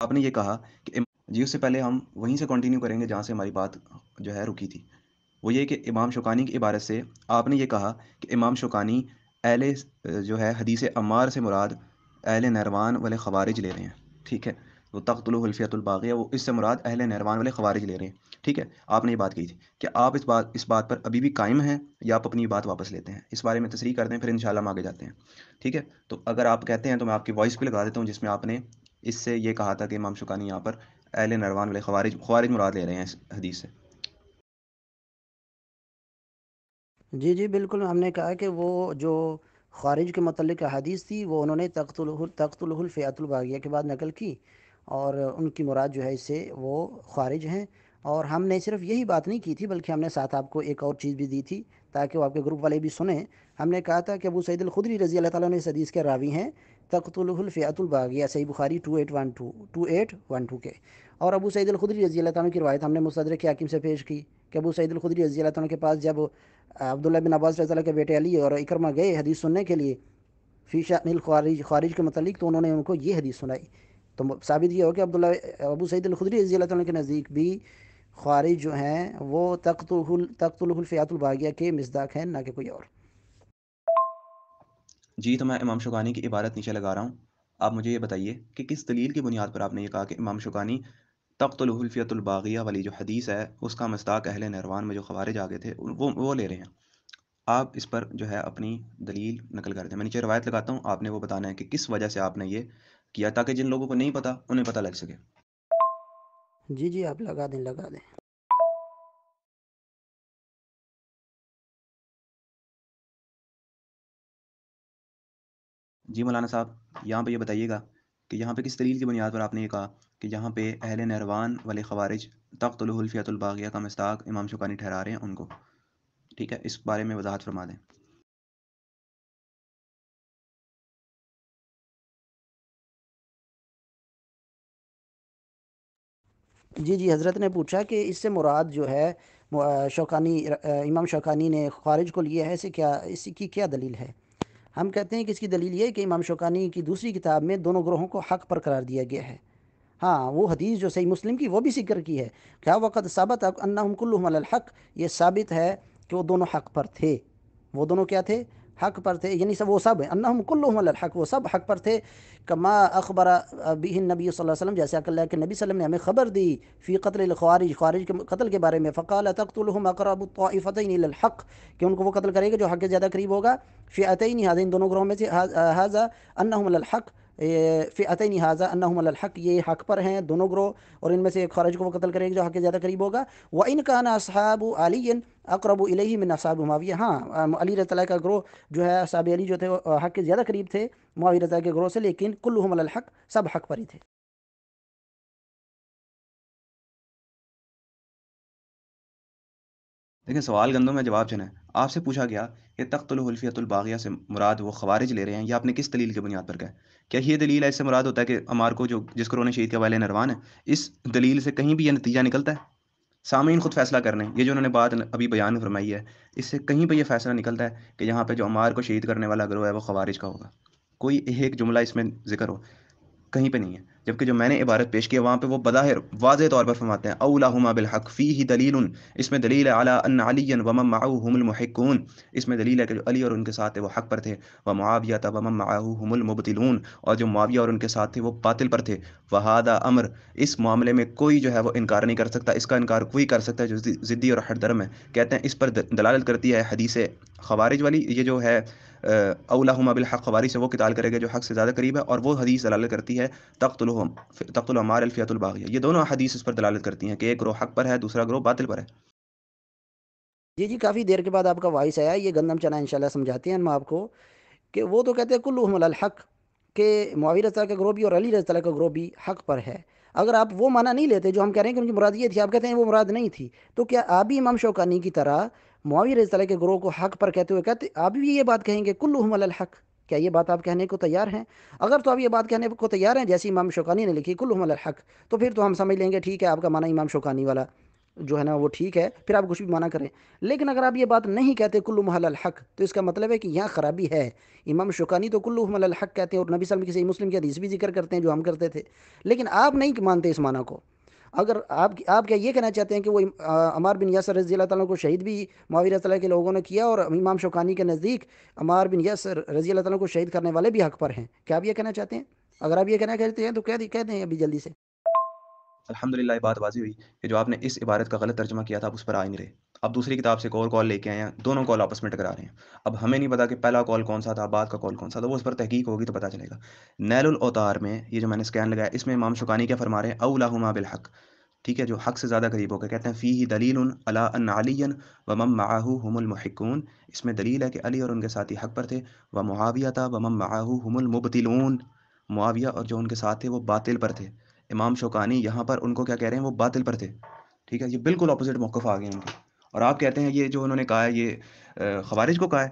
آپ نے یہ کہا کہ جی اس سے پہلے ہم وہیں سے کنٹینیو کریں گے جہاں سے ہماری بات جو ہے رکی تھی، وہ یہ کہ امام شوکانی کی عبارت سے آپ نے یہ کہا کہ امام شوکانی اہل جو ہے حدیث عمار سے مراد اہل نیروان والے خوارج لے رہے ہیں، ٹھیک ہے؟ وہ تقتلہ الفیۃ الباغیہ، وہ اس سے مراد اہل نیروان والے خوارج لے رہے ہیں، ٹھیک ہے؟ آپ نے یہ بات کی تھی کہ آپ اس بات پر ابھی بھی قائم ہیں یا آپ اپنی بات واپس لیتے ہیں؟ اس بارے میں تصریح کر دیں، پھر انشاءاللہ ہم آگے جاتے ہیں، ٹھیک ہے؟ تو اگر آپ کہتے ہیں تو میں آپ کی وائس بھی لگا دیتا ہوں جس میں آپ نے اس سے یہ کہا تھا کہ امام شوکانی یہاں پر اہل نیروان والے خوارج مراد لے رہے ہیں اس حدیث سے۔ جی جی بالکل، ہم نے کہا کہ وہ جو خارج کے متعلق حدیث تھی وہ انہوں نے تقتلہ الفئۃ الباغیہ کے بعد نقل کی، اور ان کی مراد جو ہے اس سے وہ خارج ہیں۔ اور ہم نے صرف یہی بات نہیں کی تھی بلکہ ہم نے ساتھ آپ کو ایک اور چیز بھی دی تھی تاکہ وہ آپ کے گروپ والے بھی سنیں۔ ہم نے کہا تھا کہ ابو سعید الخدری رضی اللہ تعالیٰ عنہ اس حدیث کے راوی ہیں تقتلہ الفئۃ الباغیہ، صحیح بخاری 2812 کے۔ اور ابو سعید الخدری رضی اللہ تعالیٰ عنہ کی روایت ہم نے مستدرک حاکم سے پیش کی کہ ابو سعید الخدری رضی اللہ تعالیٰ عنہ کے پاس جب عبداللہ بن عباس رضی اللہ کے بیٹے علی اور اکرمہ گئے حدیث سننے کے لیے فی شأن الخوارج، خارج کے متعلق، تو انہوں نے ان کو یہ حدیث سنائی۔ تو ثابت یہ ہو کہ ابو سعید الخدری رضی اللہ تعالیٰ کے نزدیک بھی خارج جو ہیں وہ تقتلہ الفئۃ الباغیہ کے مصداق ہیں، نہ کہ کوئی اور۔ جی تو میں امام شوکانی کی عبارت نیچے لگا رہا ہوں، آپ مجھے یہ بتائیے کہ کس دلیل کی بنیاد پر آپ نے یہ کہا کہ امام شوکانی تقتلہ الفیۃ الباغیہ والی جو حدیث ہے اس کا مصداق اہل نیروان میں جو خوارج آگے تھے وہ لے رہے ہیں؟ آپ اس پر جو ہے اپنی دلیل نقل کر دیں، میں نیچے روایت لگاتا ہوں، آپ نے وہ بتانا ہے کہ کس وجہ سے آپ نے یہ کیا تاکہ جن لوگوں کو نہیں پتا انہیں پتہ لگ سکے۔ جی جی آپ لگا دیں لگا دیں۔ جی مولانا صاحب، یہاں پہ یہ بتائیے گا کہ یہاں پہ کس دلیل کی بنیاد پر آپ نے یہ کہا کہ یہاں پہ اہل نیروان والے خوارج تقتلہ الفیۃ الباغیہ کا مصداق امام شوکانی ٹھہرا رہے ہیں ان کو، ٹھیک ہے؟ اس بارے میں وضاحت فرما دیں۔ جی جی حضرت نے پوچھا کہ اس سے مراد جو ہے شوکانی، امام شوکانی نے خارج کو لیا ہے، اس کی کیا دلیل ہے؟ ہم کہتے ہیں کہ اس کی دلیل یہ ہے کہ امام شوکانی کی دوسری کتاب میں دونوں گروہوں کو حق پر قرار دیا گیا ہے۔ ہاں وہ حدیث جو صحیح مسلم کی وہ بھی ذکر کی ہے، کیا وقت ثابت انہم کلہم علی الحق، یہ ثابت ہے کہ وہ دونوں حق پر تھے۔ وہ دونوں کیا تھے؟ حق پر تھے، یعنی سب وہ سب انہم کلہم علی الحق، وہ سب حق پر تھے۔ کما اخبر به النبی صلی اللہ علیہ وسلم، جیسے کہ اللہ کے نبی صلی اللہ علیہ وسلم نے ہمیں خبر دی فی قتل الخوارج، خارج کے قتل کے بارے میں، فقال تقتلهم اقرب الطائفتین الی الحق، کہ ان کو وہ قتل کرے گا جو حق کے زیادہ قریب ہوگا، فئتین هذین دونوں گروہوں میں سے، هذا انہم علی الحق، فئتین هذا انہم علی الحق، یہ حق پر ہیں دونوں گروہ، اور ان میں سے ایک خارج کو وہ قتل کرے گا جو حق کے زیادہ قریب ہوگا۔ وان کان اصحاب علی اقرب الیہ من اصحاب معاویہ، ہاں علی رضی اللہ کا گروہ جو ہے اصحاب علی جو تھے وہ حق کے زیادہ قریب تھے معاویہ رضی اللہ کے گروہ سے، لیکن کلہم علی الحق، سب حق پر ہی تھے۔ دیکھیں سوال گندوں میں جواب چنا ہے، آپ سے پوچھا گیا کہ تقتلہ الفیۃ الباغیہ سے مراد وہ خوارج لے رہے ہیں، یہ آپ نے کس دلیل کی بنیاد پر کہا؟ کیا یہ دلیل ہے اس سے مراد ہوتا ہے کہ عمار کو جو جس کو انہوں نے شہید کیا اہل نیروان ہے؟ اس دلیل سے کہیں بھی یہ نتیجہ نکلتا ہے؟ سامعین خود فیصلہ کر لیں، یہ جو انہوں نے بات ابھی بیان فرمائی ہے اس سے کہیں پہ یہ فیصلہ نکلتا ہے کہ یہاں پہ جو عمار کو شہید کرنے والا گروہ ہے وہ خوارج کا ہوگا؟ کوئی ایک جملہ اس میں ذکر ہو؟ کہیں پہ نہیں ہے، جبکہ جو میں نے عبارت پیش کی ہے وہاں پہ وہ بظاہر واضح طور پر فرماتے ہیں اولاہما بالحق فیہ دلیل، اس میں دلیل ہے علی ان علی ومن معه هم المحقون، اس میں دلیل ہے کہ جو علی اور ان کے ساتھ تھے وہ حق پر تھے، ومعاویہ ومن معه هم المبطلون، اور جو معاویہ اور ان کے ساتھ تھے وہ باطل پر تھے، وہذا امر، اس معاملے میں کوئی جو ہے وہ انکار نہیں کر سکتا، اس کا انکار کوئی کر سکتا ہے جو ضدی اور ہٹ درم ہے۔ کہتے ہیں اس پر دلالت کرتی ہے حدیث خوارج والی، یہ جو ہے اولاہما بالحق، خوارج سے وہ قتال کرے گا جو حق سے زیادہ قریب ہے، اور وہ حدیث دلالت کرتی ہے تقتل عمار الفیۃ الباغیہ، یہ دونوں حدیث اس پر دلالت کرتی ہیں کہ ایک گروہ حق پر ہے دوسرا گروہ باطل پر ہے۔ جی جی کافی دیر کے بعد آپ کا وائس آیا، یہ گندم چنا انشاءاللہ سمجھاتے ہیں ہم آپ کو کہ وہ تو کہتے ہیں کلہم علی الحق، کہ معاویہ رضی اللہ کا گروہ بھی اور علی رضی اللہ کا گروہ بھی حق پر ہے۔ اگر آپ وہ معنی نہیں لیتے جو ہم کہہ رہے ہیں کہ ان کی مراد یہ تھی، آپ کہتے ہیں وہ مراد نہیں تھی، تو کیا آپ بھی امام شوکانی کی طرح معاویہ رضی اللہ کے گروہ کو حق پر کہتے ہوئے کہتے آپ بھی یہ بات کہیں گے کلہم علی الحق؟ کیا یہ بات آپ کہنے کو تیار ہیں؟ اگر تو آپ یہ بات کہنے کو تیار ہیں جیسی امام شوکانی نے لکھی کلہم علی الحق، تو پھر تو ہم سمجھ لیں گے ٹھیک ہے آپ کا معنی امام شوکانی والا جو ہے نا وہ ٹھیک ہے، پھر آپ کچھ بھی منع کریں. لیکن اگر آپ یہ بات نہیں کہتے کلو محل الحق، تو اس کا مطلب ہے کہ یہاں خرابی ہے. امام شوکانی تو کلو محل الحق کہتے ہیں، اور نبی صلی اللہ علیہ وسلم کی صحیح مسلم کی حدیث بھی ذکر کرتے ہیں جو ہم کرتے تھے. لیکن آپ نہیں مانتے اس معنی کو. اگر آپ کیا یہ کہنا چاہتے ہیں کہ وہ عمار بن یاسر رضی اللہ تعالیٰ کو شہید بھی معاویہ رضی اللہ کے لوگوں نے کیا، اور امام شوکانی کے نزدیک عمار بن یاسر رضی اللہ تعالیٰ کو شہید کرنے والے بھی حق پر ہیں؟ کیا آپ یہ کہنا چاہتے ہیں؟ اگر آپ یہ کہنا چاہتے ہیں تو کہہ دیں ابھی جلدی سے. الحمدللہ یہ بات واضح ہوئی کہ جو آپ نے اس عبارت کا غلط ترجمہ کیا تھا آپ اس پر آ نہیں رہے. اب دوسری کتاب سے ایک اور کال لے کے آئے ہیں، دونوں کال آپس میں ٹکرا رہے ہیں. اب ہمیں نہیں پتا کہ پہلا کال کون سا تھا، بعد کا کال کون سا تھا، وہ اس پر تحقیق ہوگی تو پتہ چلے گا. نیل الاوتار میں یہ جو میں نے سکین لگایا، اس میں امام شوکانی کیا فرما رہے ہیں؟ اولاہما بالحق، ٹھیک ہے، جو حق سے زیادہ قریب ہو گئے. کہتے ہیں فیہ دلیل علی ان علی ومن معه هم المحقون، اس میں دلیل ہے کہ علی اور ان کے ساتھی حق پر تھے. ومعاویہ ومن معه هم المبطلون، معاویہ اور جو ان کے ساتھ تھے وہ باطل پر تھے. امام شوکانی یہاں پر ان کو کیا کہہ رہے ہیں؟ وہ باطل پر تھے. ٹھیک ہے، یہ بالکل اپوزٹ موقف آ گئے ان کے. اور آپ کہتے ہیں یہ جو انہوں نے کہا ہے یہ خوارج کو کہا ہے،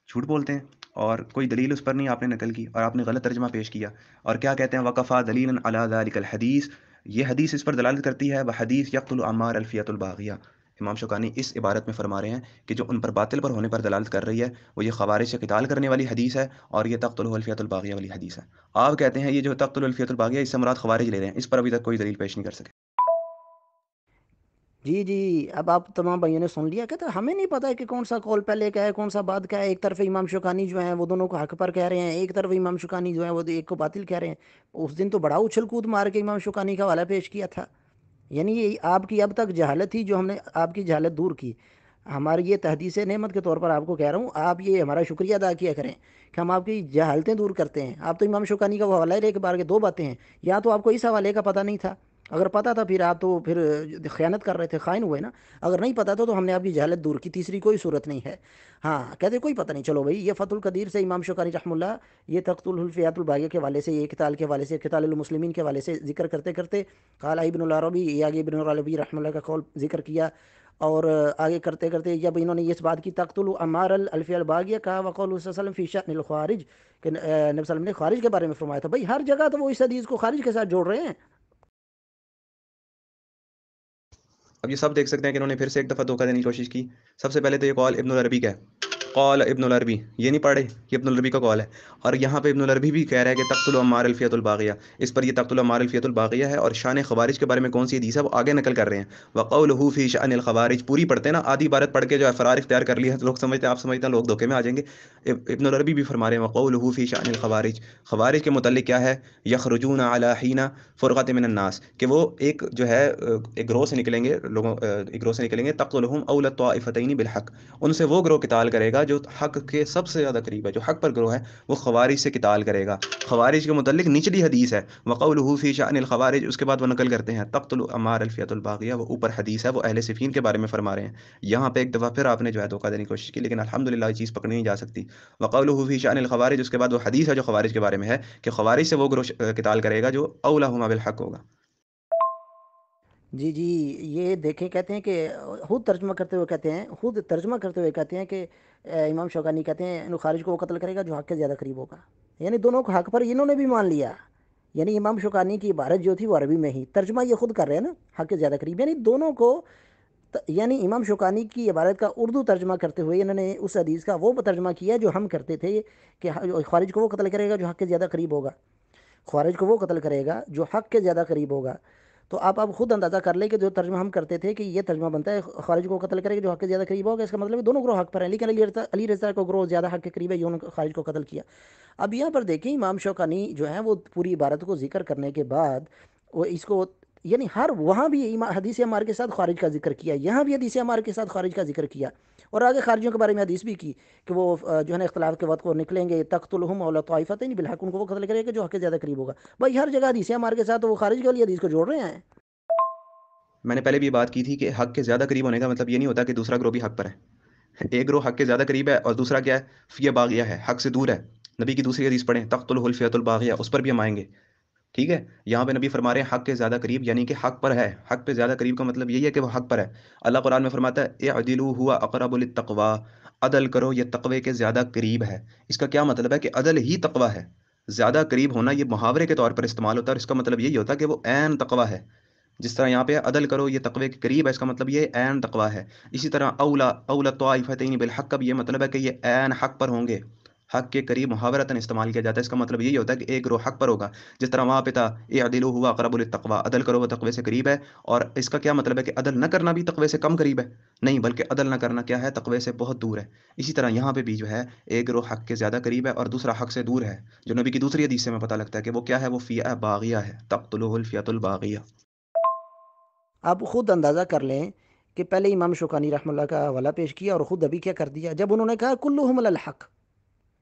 جھوٹ بولتے ہیں. اور کوئی دلیل اس پر نہیں آپ نے نقل کی، اور آپ نے غلط ترجمہ پیش کیا. اور کیا کہتے ہیں؟ وقفا دلیلا علی ذلک الحدیث، یہ حدیث اس پر دلالت کرتی ہے. وحدیث یقتل عمار الفیۃ الباغیہ، امام شوکانی اس عبارت میں فرما رہے ہیں کہ جو ان پر باطل پر ہونے پر دلالت کر رہی ہے وہ یہ خوارج سے قتال کرنے والی حدیث ہے، اور یہ تقتل الفیۃ الباغیہ والی حدیث ہے. آپ کہتے ہیں یہ جو تقتل الفیۃ الباغیہ اس سے مراد خوارج لے رہے ہیں، اس پر ابھی تک کوئی دلیل پیش نہیں کر سکے. جی جی، اب آپ تمام بھائیوں نے سن لیا. کہتے ہیں ہمیں نہیں پتا ہے کہ کون سا قول پہلے کا ہے کون سا بعد کا ہے. ایک طرف امام شوکانی جو ہیں وہ دونوں کو حق پر کہہ رہے ہیں، ایک طرف امام شوکانی جو ہیں وہ ایک کو باطل کہہ رہے ہیں. اس دن تو بڑا اچھل کود مار کے امام شوکانی کا حوالہ پیش کیا تھا. یعنی یہ آپ کی اب تک جہالت تھی جو ہم نے آپ کی جہالت دور کی. ہماری یہ تحدیث نعمت کے طور پر آپ کو کہہ رہا ہوں، آپ یہ ہمارا شکریہ ادا کیا کریں کہ ہم آپ کی جہالتیں دور کرتے ہیں. آپ تو امام شوکانی کا وہ حوالہ ایک بار کے دو باتیں ہیں. یا تو آپ کو اس حوالے کا پتہ نہیں تھا، اگر پتہ تھا پھر آپ تو پھر خیانت کر رہے تھے، خائن ہوئے نا. اگر نہیں پتہ تھا تو ہم نے آپ کی جہالت دور کی، تیسری کوئی صورت نہیں ہے. ہاں کہتے کوئی پتہ نہیں. چلو بھائی، یہ فتح القدیر سے امام شوکانی رحمہ اللہ یہ تقتل الفیات الباغیہ کے حوالے سے، یہ قتال کے حوالے سے، قتال المسلمین کے حوالے سے ذکر کرتے کرتے قال ابن العربی، یہ آگے ابن العربی رحمہ اللہ کا قول ذکر کیا. اور آگے کرتے کرتے جب انہوں نے اس بات کی تقتل عمار الفیہ الباغیہ کا وقول صلی اللہ علیہ وسلم فی شأن الخوارج، کہ نبی صلی اللہ علیہ وسلم نے خارج کے بارے میں فرمایا تھا. بھائی ہر جگہ تو وہ اس حدیث کو خارج کے ساتھ جوڑ رہے ہیں. اب یہ سب دیکھ سکتے ہیں کہ انہوں نے پھر سے ایک دفعہ دھوکہ دینے کی کوشش کی. سب سے پہلے تو یہ قول ابن العربی کا ہے، قول ابن العربی، یہ نہیں پڑھے، یہ ابن العربی کا قول ہے. اور یہاں پہ ابن العربی بھی کہہ رہا ہے کہ تقتل عمار الفیۃ الباغیہ، اس پر یہ تقتل عمار الفیۃ الباغیہ ہے. اور شان خوارج کے بارے میں کون سی حدیث ہے وہ آگے نقل کر رہے ہیں. وقولہ فی شأن الخوارج، پوری پڑھتے ہیں نا، آدھی عبارت پڑھ کے جو ہے فرار اختیار کر لیا تو لوگ سمجھتے ہیں، آپ سمجھتے ہیں لوگ دھوکے میں آ جائیں گے. ابن العربی بھی فرما رہے ہیں وقولہ فی شأن الخوارج، خوارج کے متعلق کیا ہے؟ یخرجون علی حین فرقۃ من الناس، کہ وہ ایک جو ہے ایک گروہ سے نکلیں گے، لوگوں ایک گروہ سے نکلیں گے. تقتلہم اول الطائفتین بالحق، ان سے وہ گروہ قتال کرے گا جو حق کے سب سے زیادہ قریب ہے، جو حق پر گروہ ہے وہ خوارج سے قتال کرے گا. خوارج کے متعلق نچلی حدیث ہے وقولہ فی شأن الخوارج، اس کے بعد وہ نقل کرتے ہیں تقتل عمار الفیۃ الباغیہ، وہ اوپر حدیث ہے، وہ اہل صفین کے بارے میں فرما رہے ہیں. یہاں پہ ایک دفعہ پھر آپ نے جو ہے دھوکہ دینے کی کوشش کی، لیکن الحمدللہ یہ چیز پکڑی نہیں جا سکتی. وقولہ فی شأن الخوارج، اس کے بعد وہ حدیث ہے جو خوارج کے بارے میں ہے کہ خوارج سے وہ گروہ قتال کرے گا جو اولاہما بالحق ہوگا. جی جی، یہ دیکھیں، کہتے ہیں کہ خود ترجمہ کرتے ہوئے کہتے ہیں، خود ترجمہ کرتے ہوئے کہتے ہیں کہ امام شوکانی کہتے ہیں انہوں خارج کو وہ قتل کرے گا جو حق کے زیادہ قریب ہوگا. یعنی دونوں کو حق پر انہوں نے بھی مان لیا. یعنی امام شوکانی کی عبارت جو تھی وہ عربی میں ہی، ترجمہ یہ خود کر رہے ہیں نا، حق کے زیادہ قریب، یعنی دونوں کو. یعنی امام شوکانی کی عبارت کا اردو ترجمہ کرتے ہوئے انہوں نے اس حدیث کا وہ ترجمہ کیا جو ہم کرتے تھے کہ خارج کو وہ قتل کرے گا جو حق کے زیادہ قریب ہوگا. خارج کو وہ قتل کرے گا جو حق کے زیادہ قریب ہوگا. تو آپ خود اندازہ کر لیں کہ جو ترجمہ ہم کرتے تھے کہ یہ ترجمہ بنتا ہے خارج کو قتل کرے گا جو حق کے زیادہ قریب ہوگا، اس کا مطلب ہے دونوں گروہ حق پر ہیں، لیکن علی رضا کو گروہ زیادہ حق کے قریب ہے، انہوں نے خارج کو قتل کیا. اب یہاں پر دیکھیں امام شوکانی جو ہیں وہ پوری عبارت کو ذکر کرنے کے بعد وہ اس کو، یعنی ہر وہاں بھی حدیث عمار کے ساتھ خارج کا ذکر کیا، یہاں بھی حدیث عمار کے ساتھ خارج کا ذکر کیا، اور آگے خارجیوں کے بارے میں حدیث بھی کی کہ وہ جو ہے نا اختلاف کے وقت وہ نکلیں گے تقتلہم اولا طائفتین بالحق، ان کو وہ قتل کرے گا جو حق کے زیادہ قریب ہوگا. بھائی ہر جگہ حدیث عمار کے ساتھ وہ خارج کے والی حدیث کو جوڑ رہے ہیں. میں نے پہلے بھی یہ بات کی تھی کہ حق کے زیادہ قریب ہونے کا مطلب یہ نہیں ہوتا کہ دوسرا گروہ بھی حق پر ہے. ایک گروہ حق کے زیادہ قریب ہے اور دوسرا کیا ہے؟ فیہ باغیہ ہے، حق سے دور ہے. نبی کی دوسری حدیث پڑھیں تقتلہ الفیۃ الباغیہ، اس پر بھی ہم آئیں گے. ٹھیک ہے، یہاں پہ نبی فرما رہے ہیں حق کے زیادہ قریب، یعنی کہ حق پر ہے. حق پہ زیادہ قریب کا مطلب یہی ہے کہ وہ حق پر ہے. اللہ قرآن میں فرماتا ہے اعدلوا هو اقرب للتقوی، عدل کرو یہ تقوی کے زیادہ قریب ہے. اس کا کیا مطلب ہے؟ کہ عدل ہی تقوی ہے. زیادہ قریب ہونا یہ محاورے کے طور پر استعمال ہوتا ہے، اور اس کا مطلب یہی ہوتا ہے کہ وہ عین تقوی ہے. جس طرح یہاں پہ عدل کرو یہ تقوی کے قریب ہے، اس کا مطلب یہ عین تقوی ہے۔ اسی طرح اولا طائفتین بالحق کا بھی یہ مطلب ہے کہ یہ عین حق پر ہوں گے، حق کے قریب محاورتاً استعمال کیا جاتا ہے، اس کا مطلب یہی ہوتا ہے کہ ایک گروہ حق پر ہوگا۔ جس طرح وہاں پہ تھا اعدلوا هو اقرب للتقوی، عدل کرو وہ تقوی سے قریب ہے، اور اس کا کیا مطلب ہے کہ عدل نہ کرنا بھی تقوی سے کم قریب ہے؟ نہیں، بلکہ عدل نہ کرنا کیا ہے، تقوی سے بہت دور ہے۔ اسی طرح یہاں پہ بھی جو ہے ایک گروہ حق کے زیادہ قریب ہے اور دوسرا حق سے دور ہے، جو نبی کی دوسری حدیث سے ہمیں پتہ لگتا ہے کہ وہ کیا ہے، وہ فیہ باغیہ ہے، تقتلہ الفیۃ الباغیہ۔ آپ خود اندازہ کر لیں کہ پہلے امام شوکانی رحمہ اللہ کا حوالہ پیش کیا اور خود ابھی کیا کر دیا جب انہوں نے کہا کلہم علی الحق،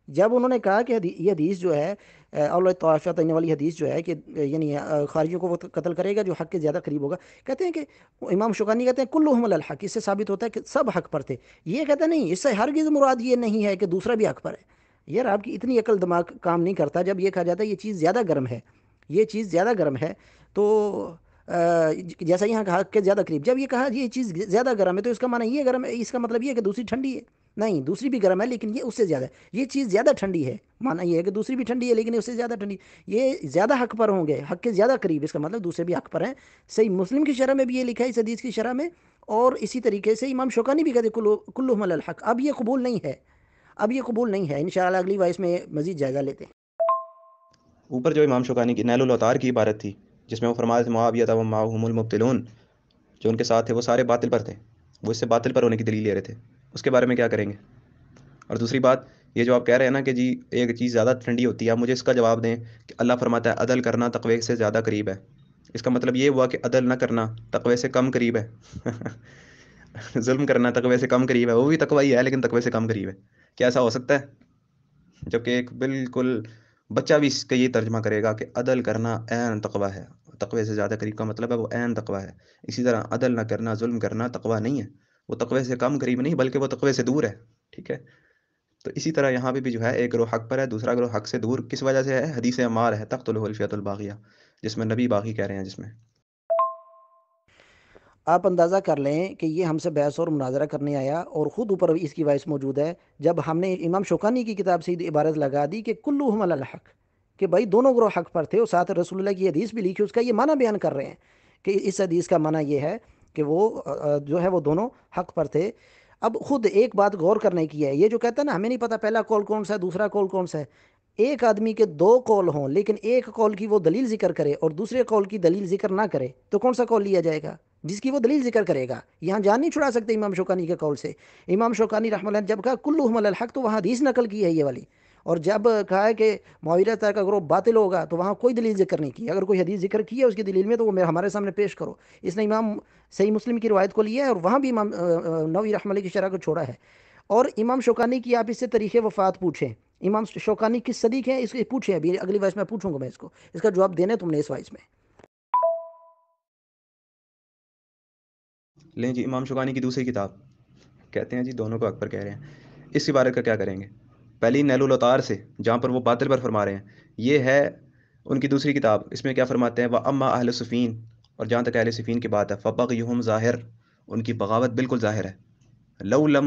جب انہوں نے کہا کہ یہ حدیث جو ہے اول طائفتین والی حدیث جو ہے کہ یعنی خارجیوں کو وہ قتل کرے گا جو حق کے زیادہ قریب ہوگا، کہتے ہیں کہ امام شوکانی کہتے ہیں کلہم علی الحق، اس سے ثابت ہوتا ہے کہ سب حق پر تھے۔ یہ کہتے ہیں نہیں، اس سے ہرگز مراد یہ نہیں ہے کہ دوسرا بھی حق پر ہے۔ یار آپ کی اتنی عقل دماغ کام نہیں کرتا جب یہ کہا جاتا ہے یہ چیز زیادہ گرم ہے، یہ چیز زیادہ گرم ہے تو جیسا یہاں کہا کہ زیادہ قریب، جب یہ کہا یہ چیز زیادہ گرم ہے تو اس کا معنی یہ گرم ہے، اس کا مطلب یہ ہے کہ دوسری ٹھنڈی ہے؟ نہیں، دوسری بھی گرم ہے لیکن یہ اس سے زیادہ ہے۔ یہ چیز زیادہ ٹھنڈی ہے، معنی یہ ہے کہ دوسری بھی ٹھنڈی ہے لیکن اس سے زیادہ ٹھنڈی، یہ زیادہ حق پر ہوں گے، حق کے زیادہ قریب، اس کا مطلب دوسرے بھی حق پر ہیں۔ صحیح مسلم کی شرح میں بھی یہ لکھا ہے اس حدیث کی شرح میں، اور اسی طریقے سے امام شوکانی بھی کہتے ہیں کلہم علی الحق۔ اب یہ قبول نہیں ہے، اب یہ قبول نہیں ہے، انشاءاللہ اگلی وائس میں مزید جائزہ لیتے ہیں۔ اوپر جو امام شوکانی کی نیل الاوتار کی عبارت تھی جس میں وہ فرماتے تھے معاویہ ومعہم المبطلون، جو ان کے ساتھ تھے وہ سارے باطل پر تھے، وہ اس سے باطل پر ہونے کی دلیل لے رہے تھے، اس کے بارے میں کیا کریں گے؟ اور دوسری بات یہ جو آپ کہہ رہے ہیں نا کہ جی ایک چیز زیادہ ٹھنڈی ہوتی ہے، آپ مجھے اس کا جواب دیں کہ اللہ فرماتا ہے عدل کرنا تقوی سے زیادہ قریب ہے، اس کا مطلب یہ ہوا کہ عدل نہ کرنا تقوی سے کم قریب ہے؟ ظلم کرنا تقوی سے کم قریب ہے، وہ بھی تقوی ہی ہے لیکن تقوی سے کم قریب ہے؟ کیا ایسا ہو سکتا ہے؟ جبکہ ایک بالکل بچہ بھی اس کا یہ ترجمہ کرے گا کہ عدل کرنا عین تقوی ہے، تقوی سے زیادہ قریب کا مطلب ہے وہ عین تقوی ہے۔ اسی طرح عدل نہ کرنا، ظلم کرنا تقوی نہیں ہے، وہ تقوی سے کم قریب نہیں بلکہ وہ تقوی سے دور ہے، ٹھیک ہے؟ تو اسی طرح یہاں پہ بھی جو ہے ایک گروہ حق پر ہے، دوسرا گروہ حق سے دور، کس وجہ سے ہے؟ حدیث عمار ہے تقتلہ الفیۃ الباغیہ، جس میں نبی باغی کہہ رہے ہیں، جس میں آپ اندازہ کر لیں کہ یہ ہم سے بحث اور مناظرہ کرنے آیا اور خود اوپر اس کی وائس موجود ہے، جب ہم نے امام شوکانی کی کتاب سے عبارت لگا دی کہ کلہم علی الحق، کہ بھائی دونوں گروہ حق پر تھے، اور ساتھ رسول اللہ کی حدیث بھی لکھی، اس کا یہ معنی بیان کر رہے ہیں کہ اس حدیث کا معنی یہ ہے کہ وہ جو ہے وہ دونوں حق پر تھے۔ اب خود ایک بات غور کرنے کی ہے، یہ جو کہتا ہے نا ہمیں نہیں پتہ پہلا قول کون سا ہے دوسرا قول کون سا ہے، ایک آدمی کے دو قول ہوں لیکن ایک قول کی وہ دلیل ذکر کرے اور دوسرے قول کی دلیل ذکر نہ کرے تو کون سا قول لیا جائے گا؟ جس کی وہ دلیل ذکر کرے گا۔ یہاں جان نہیں چھڑا سکتے امام شوکانی کے قول سے۔ امام شوکانی رحمہ اللہ نے جب کہا کلہم علی الحق تو وہاں حدیث نقل کی ہے یہ والی، اور جب کہا ہے کہ معاویہ کا گروہ باطل ہوگا تو وہاں کوئی دلیل ذکر نہیں کی۔ اگر کوئی حدیث ذکر کی ہے اس کی دلیل میں تو وہ ہمارے سامنے پیش کرو۔ اس نے امام صحیح مسلم کی روایت کو لیا ہے اور وہاں بھی امام نووی رحمہ اللہ کی شرح کو چھوڑا ہے۔ اور امام شوکانی کی آپ اس سے تاریخ وفات پوچھیں، امام شوکانی کس صدی کے ہیں اس کے پوچھیں، ابھی اگلی وائس میں پوچھوں گا میں اس کا جواب دینا ہے تم نے اس وائس میں۔ لیں جی امام شوکانی کی دوسری کتاب، کہتے ہیں جی دونوں کو حق پر کہہ رہے ہیں، اس عبارت کا کیا کریں گے؟ پہلی نیل الاوتار سے جہاں پر وہ باطل پر فرما رہے ہیں، یہ ہے ان کی دوسری کتاب، اس میں کیا فرماتے ہیں وَأَمَّا أَهْلُ صِفِّينَ، اور جہاں تک اہل صفین کی بات ہے فَبَغْيُهُمْ ظاہر، ان کی بغاوت بالکل ظاہر ہے، لو لم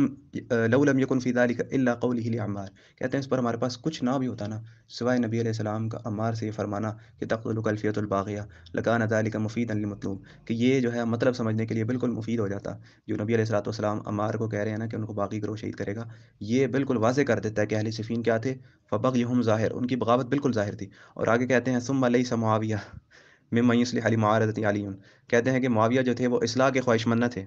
يكن في ذلك الا قوله لعمار، کہتے ہیں اس پر ہمارے پاس کچھ نہ بھی ہوتا نا سوائے نبی علیہ السلام کا عمار سے یہ فرمانا کہ تقتلک الفیۃ الباغیہ لکان ذلك مفیدا للمطلوب، کہ یہ جو ہے مطلب سمجھنے کے لیے بالکل مفید ہو جاتا، جو نبی علیہ الصلوۃ والسلام عمار کو کہہ رہے ہیں نا کہ ان کو باغی گروہ شہید کرے گا، یہ بالکل واضح کر دیتا ہے کہ اہل صفین کیا تھے، فبغیہم ظاہر، ان کی بغاوت بالکل ظاہر تھی۔ اور آگے کہتے ہیں ثم لیس معاویہ ممن یصلح لمعارضۃ علی، کہتے ہیں کہ معاویہ جو تھے وہ اصلاح کے خواہش مند نہ تھے،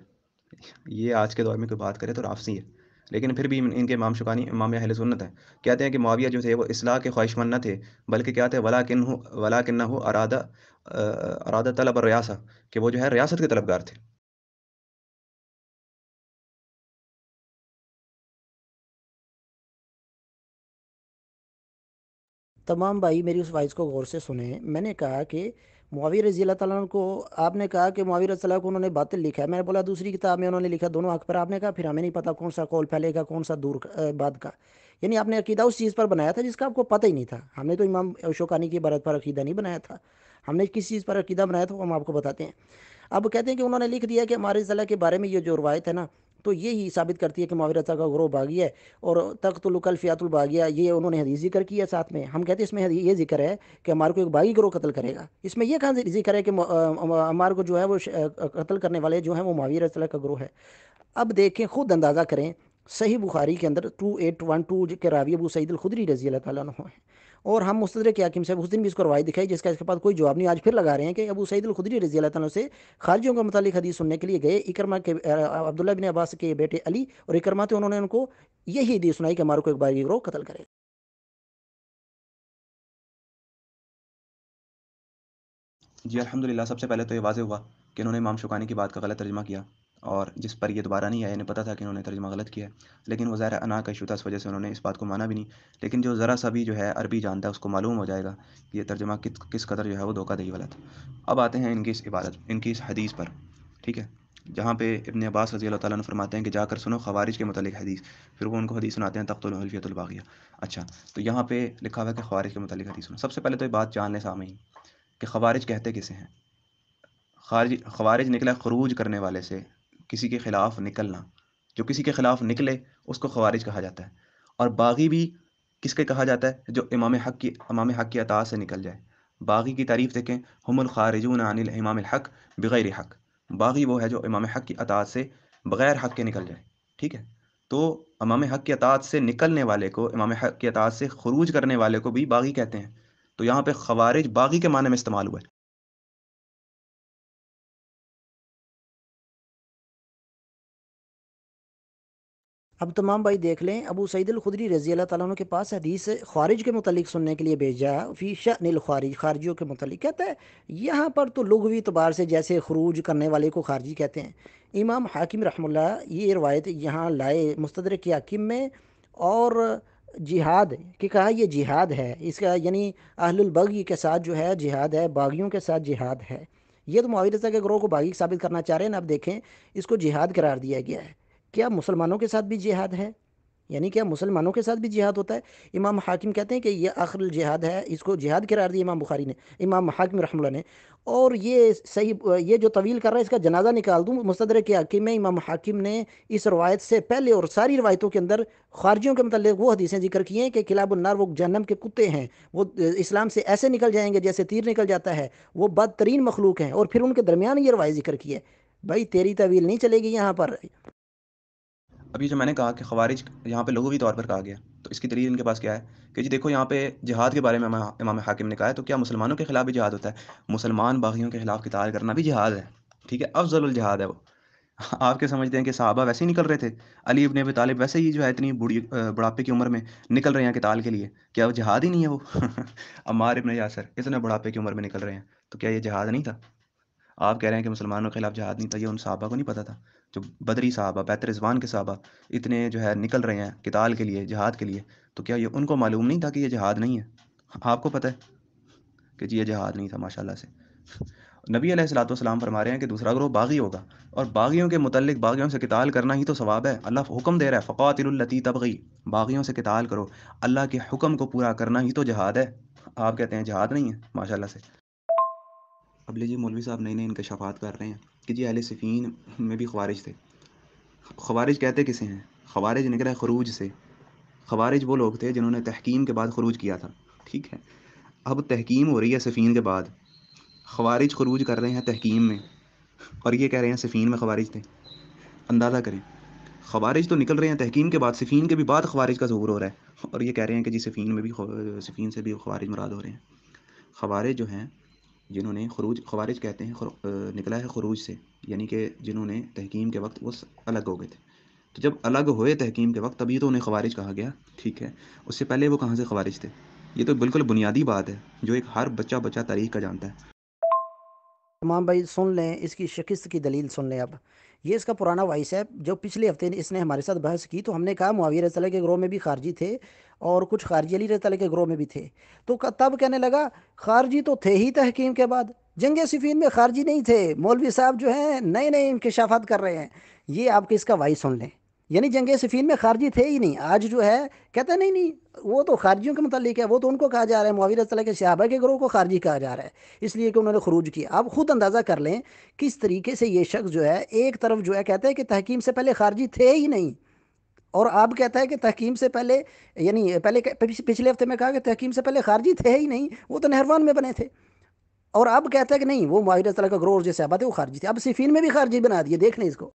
یہ آج کے دور میں کوئی بات کرے تو رافضی ہے، لیکن پھر بھی ان کے امام شوکانی امام اہل سنت ہیں، کہتے ہیں کہ معاویہ جو تھے وہ اصلاح کے خواہش مند نہ تھے بلکہ کیا تھے ولاکنہ ارادہ طلب الریاسہ، کہ وہ جو ہے ریاست کے طلبگار تھے۔ تمام بھائی میری اس وائس کو غور سے سنیں، میں نے کہا کہ معاویہ رضی اللہ تعالیٰ عنہ کو، آپ نے کہا کہ معاویہ رضی اللہ عنہ کو انہوں نے باطل لکھا ہے، میں نے بولا دوسری کتاب میں انہوں نے لکھا دونوں حق پر، آپ نے کہا پھر ہمیں نہیں پتہ کون سا قول پہلے کا کون سا دور بعد کا، یعنی آپ نے عقیدہ اس چیز پر بنایا تھا جس کا آپ کو پتہ ہی نہیں تھا۔ ہم نے تو امام شوکانی کی عبارت پر عقیدہ نہیں بنایا تھا، ہم نے کس چیز پر عقیدہ بنایا تھا وہ ہم آپ کو بتاتے ہیں۔ اب کہتے ہیں کہ انہوں نے لکھ دیا کہ ہمارے ضلع کے بارے میں یہ جو روایت ہے نا تو یہی ثابت کرتی ہے کہ معاویہ کا گروہ باغی ہے، اور تقتل الفئۃ الباغیہ یہ انہوں نے حدیث ذکر کی ہے ساتھ میں. ہم کہتے ہیں اس میں یہ ذکر ہے کہ عمار کو ایک باغی گروہ قتل کرے گا. اس میں یہ کہاں ذکر ہے کہ عمار کو جو ہے وہ قتل کرنے والے جو ہیں وہ معاویہ رضی اللہ کا گروہ ہے. اب دیکھیں، خود اندازہ کریں، صحیح بخاری کے اندر 2812 کے راوی ابو سعید الخدری رضی اللہ تعالیٰ عنہ ہیں، اور ہم مستدرک حاکم سے اس دن بھی اس کو روایت دکھائی جس کا اس کے پاس کوئی جواب نہیں. آج پھر لگا رہے ہیں کہ ابو سعید الخدری رضی اللہ تعالیٰ سے خارجیوں کے متعلق حدیث سننے کے لیے گئے. اکرمہ کے عبداللہ بن عباس کے بیٹے علی اور اکرمہ تھے، انہوں نے ان کو یہی حدیث سنائی کہ ہمارے کو ایک باغی گروہ قتل کرے. جی الحمدللہ، سب سے پہلے تو یہ واضح ہوا کہ انہوں نے امام شوکانی کی بات کا غلط ترجمہ کیا، اور جس پر یہ دوبارہ نہیں آیا، انہیں پتہ تھا کہ انہوں نے ترجمہ غلط کیا ہے، لیکن وہ ظاہر انا کا ایشو تھا، اس وجہ سے انہوں نے اس بات کو مانا بھی نہیں. لیکن جو ذرا سا بھی جو ہے عربی جانتا ہے اس کو معلوم ہو جائے گا کہ یہ ترجمہ کس قدر جو ہے وہ دھوکہ دہی والا تھا. اب آتے ہیں ان کی اس ان کی اس حدیث پر، ٹھیک ہے، جہاں پہ ابن عباس رضی اللہ تعالیٰ عنہ فرماتے ہیں کہ جا کر سنو خوارج کے متعلق حدیث. پھر وہ ان کو حدیث سناتے ہیں تقتل الفیۃ الباغیہ. اچھا، تو یہاں پہ لکھا ہوا ہے کہ خوارج کے متعلق حدیث سنو. سب سے پہلے تو یہ بات جان لیں سامعین کہ خوارج کہتے کسے ہیں. خوارج نکلا خروج کرنے والے سے، کسی کے خلاف نکلنا. جو کسی کے خلاف نکلے اس کو خوارج کہا جاتا ہے. اور باغی بھی کس کے کہا جاتا ہے؟ جو امام حق کی اطاعت سے نکل جائے. باغی کی تعریف دیکھیں، ہم الخارجون عن الامام الحق بغیر حق. باغی وہ ہے جو امام حق کی اطاعت سے بغیر حق کے نکل جائے. ٹھیک ہے، تو امام حق کی اطاعت سے نکلنے والے کو، امام حق کی اطاعت سے خروج کرنے والے کو بھی باغی کہتے ہیں. تو یہاں پہ خوارج باغی کے معنی میں استعمال ہوا ہے. اب تمام بھائی دیکھ لیں، ابو سعید الخدری رضی اللہ تعالیٰ عنہ کے پاس حدیث خارج کے متعلق سننے کے لیے بھیجا، فی شأن الخارج، خارجیوں کے متعلق کہتا ہے. یہاں پر تو لغوی اعتبار سے جیسے خروج کرنے والے کو خارجی کہتے ہیں. امام حاکم رحمہ اللہ یہ روایت یہاں لائے مستدرک کے حاکم میں، اور جہاد کہ کہا یہ جہاد ہے، اس کا یعنی اہل البغی کے ساتھ جو ہے جہاد ہے، باغیوں کے ساتھ جہاد ہے. یہ تو معاویہ رضی کے گروہ کو باغی ثابت کرنا چاہ رہے ہیں نا. اب دیکھیں، اس کو جہاد قرار دیا گیا ہے. کیا مسلمانوں کے ساتھ بھی جہاد ہے؟ یعنی کیا مسلمانوں کے ساتھ بھی جہاد ہوتا ہے؟ امام حاکم کہتے ہیں کہ یہ آخر الجہاد ہے، اس کو جہاد قرار دیا امام بخاری نے، امام حاکم رحمہ اللہ نے. اور یہ صحیح، یہ جو طویل کر رہا ہے اس کا جنازہ نکال دوں. مستدرک کے حاکم میں امام حاکم نے اس روایت سے پہلے اور ساری روایتوں کے اندر خارجیوں کے متعلق وہ حدیثیں ذکر کی ہیں کہ کلاب النار، وہ جہنم کے کتے ہیں، وہ اسلام سے ایسے نکل جائیں گے جیسے تیر نکل جاتا ہے، وہ بدترین مخلوق ہیں. اور پھر ان کے درمیان یہ روایت ذکر کی ہے. بھائی تیری طویل نہیں چلے گی یہاں پر. ابھی جو میں نے کہا کہ خوارج یہاں پہ لغوی طور پر کہا گیا، تو اس کی دلیل ان کے پاس کیا ہے کہ جی دیکھو، یہاں پہ جہاد کے بارے میں امام حاکم نے کہا ہے، تو کیا مسلمانوں کے خلاف بھی جہاد ہوتا ہے؟ مسلمان باغیوں کے خلاف قتال کرنا بھی جہاد ہے. ٹھیک ہے، افضل الجہاد ہے وہ. آپ کے سمجھتے ہیں کہ صحابہ ویسے ہی نکل رہے تھے، علی ابن ابی طالب ویسے ہی جو ہے اتنی بڑھاپے کی عمر میں نکل رہے ہیں قتال کے لیے، کیا وہ جہاد ہی نہیں ہے وہ؟ عمار ابن یاسر اتنے بڑھاپے کی عمر میں نکل رہے ہیں، تو کیا یہ جہاد نہیں تھا؟ آپ کہہ رہے ہیں کہ مسلمانوں کے خلاف جہاد نہیں تھا، یہ ان صحابہ کو نہیں پتہ تھا؟ جو بدری صحابہ، بیت رضوان کے صحابہ اتنے جو ہے نکل رہے ہیں قتال کے لیے، جہاد کے لیے، تو کیا یہ ان کو معلوم نہیں تھا کہ یہ جہاد نہیں ہے؟ آپ کو پتہ ہے کہ جی یہ جہاد نہیں تھا، ماشاءاللہ سے. نبی علیہ الصلوۃ والسلام فرما رہے ہیں کہ دوسرا گروہ باغی ہوگا، اور باغیوں کے متعلق باغیوں سے قتال کرنا ہی تو ثواب ہے. اللہ حکم دے رہا ہے، فقاتلوا التی تبغی، باغیوں سے قتال کرو. اللہ کے حکم کو پورا کرنا ہی تو جہاد ہے. آپ کہتے ہیں جہاد نہیں ہے، ماشاءاللہ سے. اب لیجیے، مولوی صاحب نئی نئی انکشافات کر رہے ہیں کہ جی اہل صفین میں بھی خوارج تھے. خوارج کہتے کسے ہیں؟ خوارج نکلا ہے خروج سے. خوارج وہ لوگ تھے جنہوں نے تحکیم کے بعد خروج کیا تھا. ٹھیک ہے، اب تحکیم ہو رہی ہے صفین کے بعد، خوارج خروج کر رہے ہیں تحکیم میں، اور یہ کہہ رہے ہیں صفین میں خوارج تھے. اندازہ کریں، خوارج تو نکل رہے ہیں تحکیم کے بعد، صفین کے بھی بعد خوارج کا ظہور ہو رہا ہے، اور یہ کہہ رہے ہیں کہ جی صفین میں بھی صفین سے بھی خوارج مراد ہو رہے ہیں. خوارج جو ہیں، جنہوں نے خوارج کہتے ہیں نکلا ہے خروج سے، یعنی کہ جنہوں نے تحکیم کے وقت وہ الگ ہو گئے تھے. تو جب الگ ہوئے تحکیم کے وقت، تبھی تو انہیں خوارج کہا گیا. ٹھیک ہے، اس سے پہلے وہ کہاں سے خوارج تھے؟ یہ تو بالکل بنیادی بات ہے جو ایک ہر بچہ تاریخ کا جانتا ہے. تمام بھائی سن لیں، اس کی شکست کی دلیل سن لیں. اب یہ اس کا پرانا وائس ہے. جو پچھلے ہفتے اس نے ہمارے ساتھ بحث کی، تو ہم نے کہا معاویہ رضی اللہ کے گروہ میں بھی خارجی تھے، اور کچھ خارجی علی رضی اللہ کے گروہ میں بھی تھے. تو تب کہنے لگا خارجی تو تھے ہی تحکیم کے بعد، جنگ صفین میں خارجی نہیں تھے. مولوی صاحب جو ہیں نئے نئے انکشافات کر رہے ہیں. یہ آپ کے اس کا وائس سن لیں. یعنی جنگ صفین میں خارجی تھے ہی نہیں. آج جو ہے کہتا ہے نہیں نہیں وہ تو خارجیوں کے متعلق ہے، وہ تو ان کو کہا جا رہا ہے، معاویہ رضی اللہ کے صحابہ کے گروہ کو خارجی کہا جا رہا ہے اس لیے کہ انہوں نے خروج کیا. آپ خود اندازہ کر لیں کس طریقے سے یہ شخص جو ہے ایک طرف جو ہے کہتا ہے کہ تحکیم سے پہلے خارجی تھے ہی نہیں، اور اب کہتا ہے کہ تحکیم سے پہلے، یعنی پہلے پچھلے ہفتے میں کہا کہ تحکیم سے پہلے خارجی تھے ہی نہیں، وہ تو نہروان میں بنے تھے. اور اب کہتا ہے کہ نہیں وہ معاویہ رضی اللہ کا گروہ جو صحابہ تھے وہ خارجی تھے. اب صفین میں بھی خارجی بنا دیے، دیکھ لیں اس کو.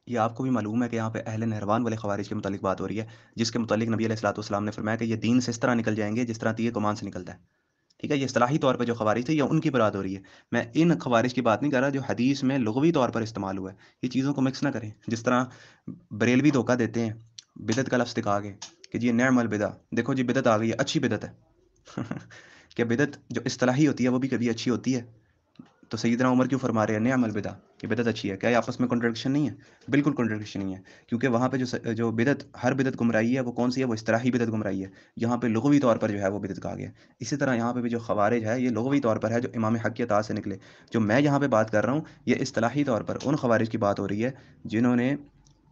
یہ آپ کو بھی معلوم ہے کہ یہاں پہ اہل نہروان والے خوارج کے متعلق بات ہو رہی ہے، جس کے متعلق نبی علیہ الصلوۃ والسلام نے فرمایا کہ یہ دین سے اس طرح نکل جائیں گے جس طرح تیر کمان سے نکلتا ہے. ٹھیک ہے، یہ اصطلاحی طور پہ جو خوارج تھے یا ان کی برات ہو رہی ہے. میں ان خوارج کی بات نہیں کر رہا جو حدیث میں لغوی طور پر استعمال ہوا ہے. یہ چیزوں کو مکس نہ کریں. جس طرح بریلوی دھوکہ دیتے ہیں بدعت کا لفظ دکھا کے کہ جی نعم البدع، دیکھو جی بدعت آ گئی ہے، اچھی بدعت ہے. کہ بدعت جو اصطلاحی ہوتی ہے وہ بھی کبھی اچھی ہوتی ہے؟ تو سیدنا عمر کیوں فرما رہے ہیں نعم البدع کہ بدعت اچھی ہے؟ کیا یہ آپس میں کنٹرڈکشن نہیں ہے؟ بالکل کنٹرڈکشن نہیں ہے، کیونکہ وہاں پہ جو بدعت، ہر بدعت گمراہی ہے وہ کون سی ہے؟ وہ اصطلاحی بدعت گمراہی ہے. یہاں پہ لغوی طور پر جو ہے وہ بدعت کہا گیا ہے. اسی طرح یہاں پہ بھی جو خوارج ہے یہ لغوی طور پر ہے جو امام حق کی اطاعت سے نکلے. جو میں یہاں پہ بات کر رہا ہوں یہ اصطلاحی طور پر ان خوارج کی بات ہو رہی ہے جنہوں نے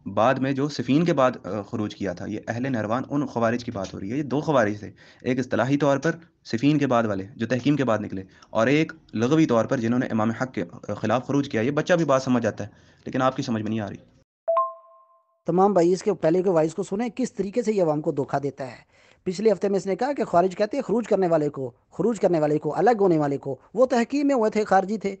بعد میں جو صفین کے بعد خروج کیا تھا. یہ اہل نہروان ان خوارج کی بات ہو رہی ہے. یہ دو خوارج تھے، ایک اصطلاحی طور پر صفین کے بعد والے جو تحکیم کے بعد نکلے، اور ایک لغوی طور پر جنہوں نے امام حق کے خلاف خروج کیا. یہ بچہ بھی بات سمجھ جاتا ہے لیکن آپ کی سمجھ میں نہیں آ رہی. تمام بھائی اس کے پہلے کے وائس کو سنیں کس طریقے سے یہ عوام کو دھوکہ دیتا ہے. پچھلے ہفتے میں اس نے کہا کہ خارج کہتے ہیں خروج کرنے والے کو الگ ہونے والے کو، وہ تحکیم میں ہوئے تھے، خارجی تھے.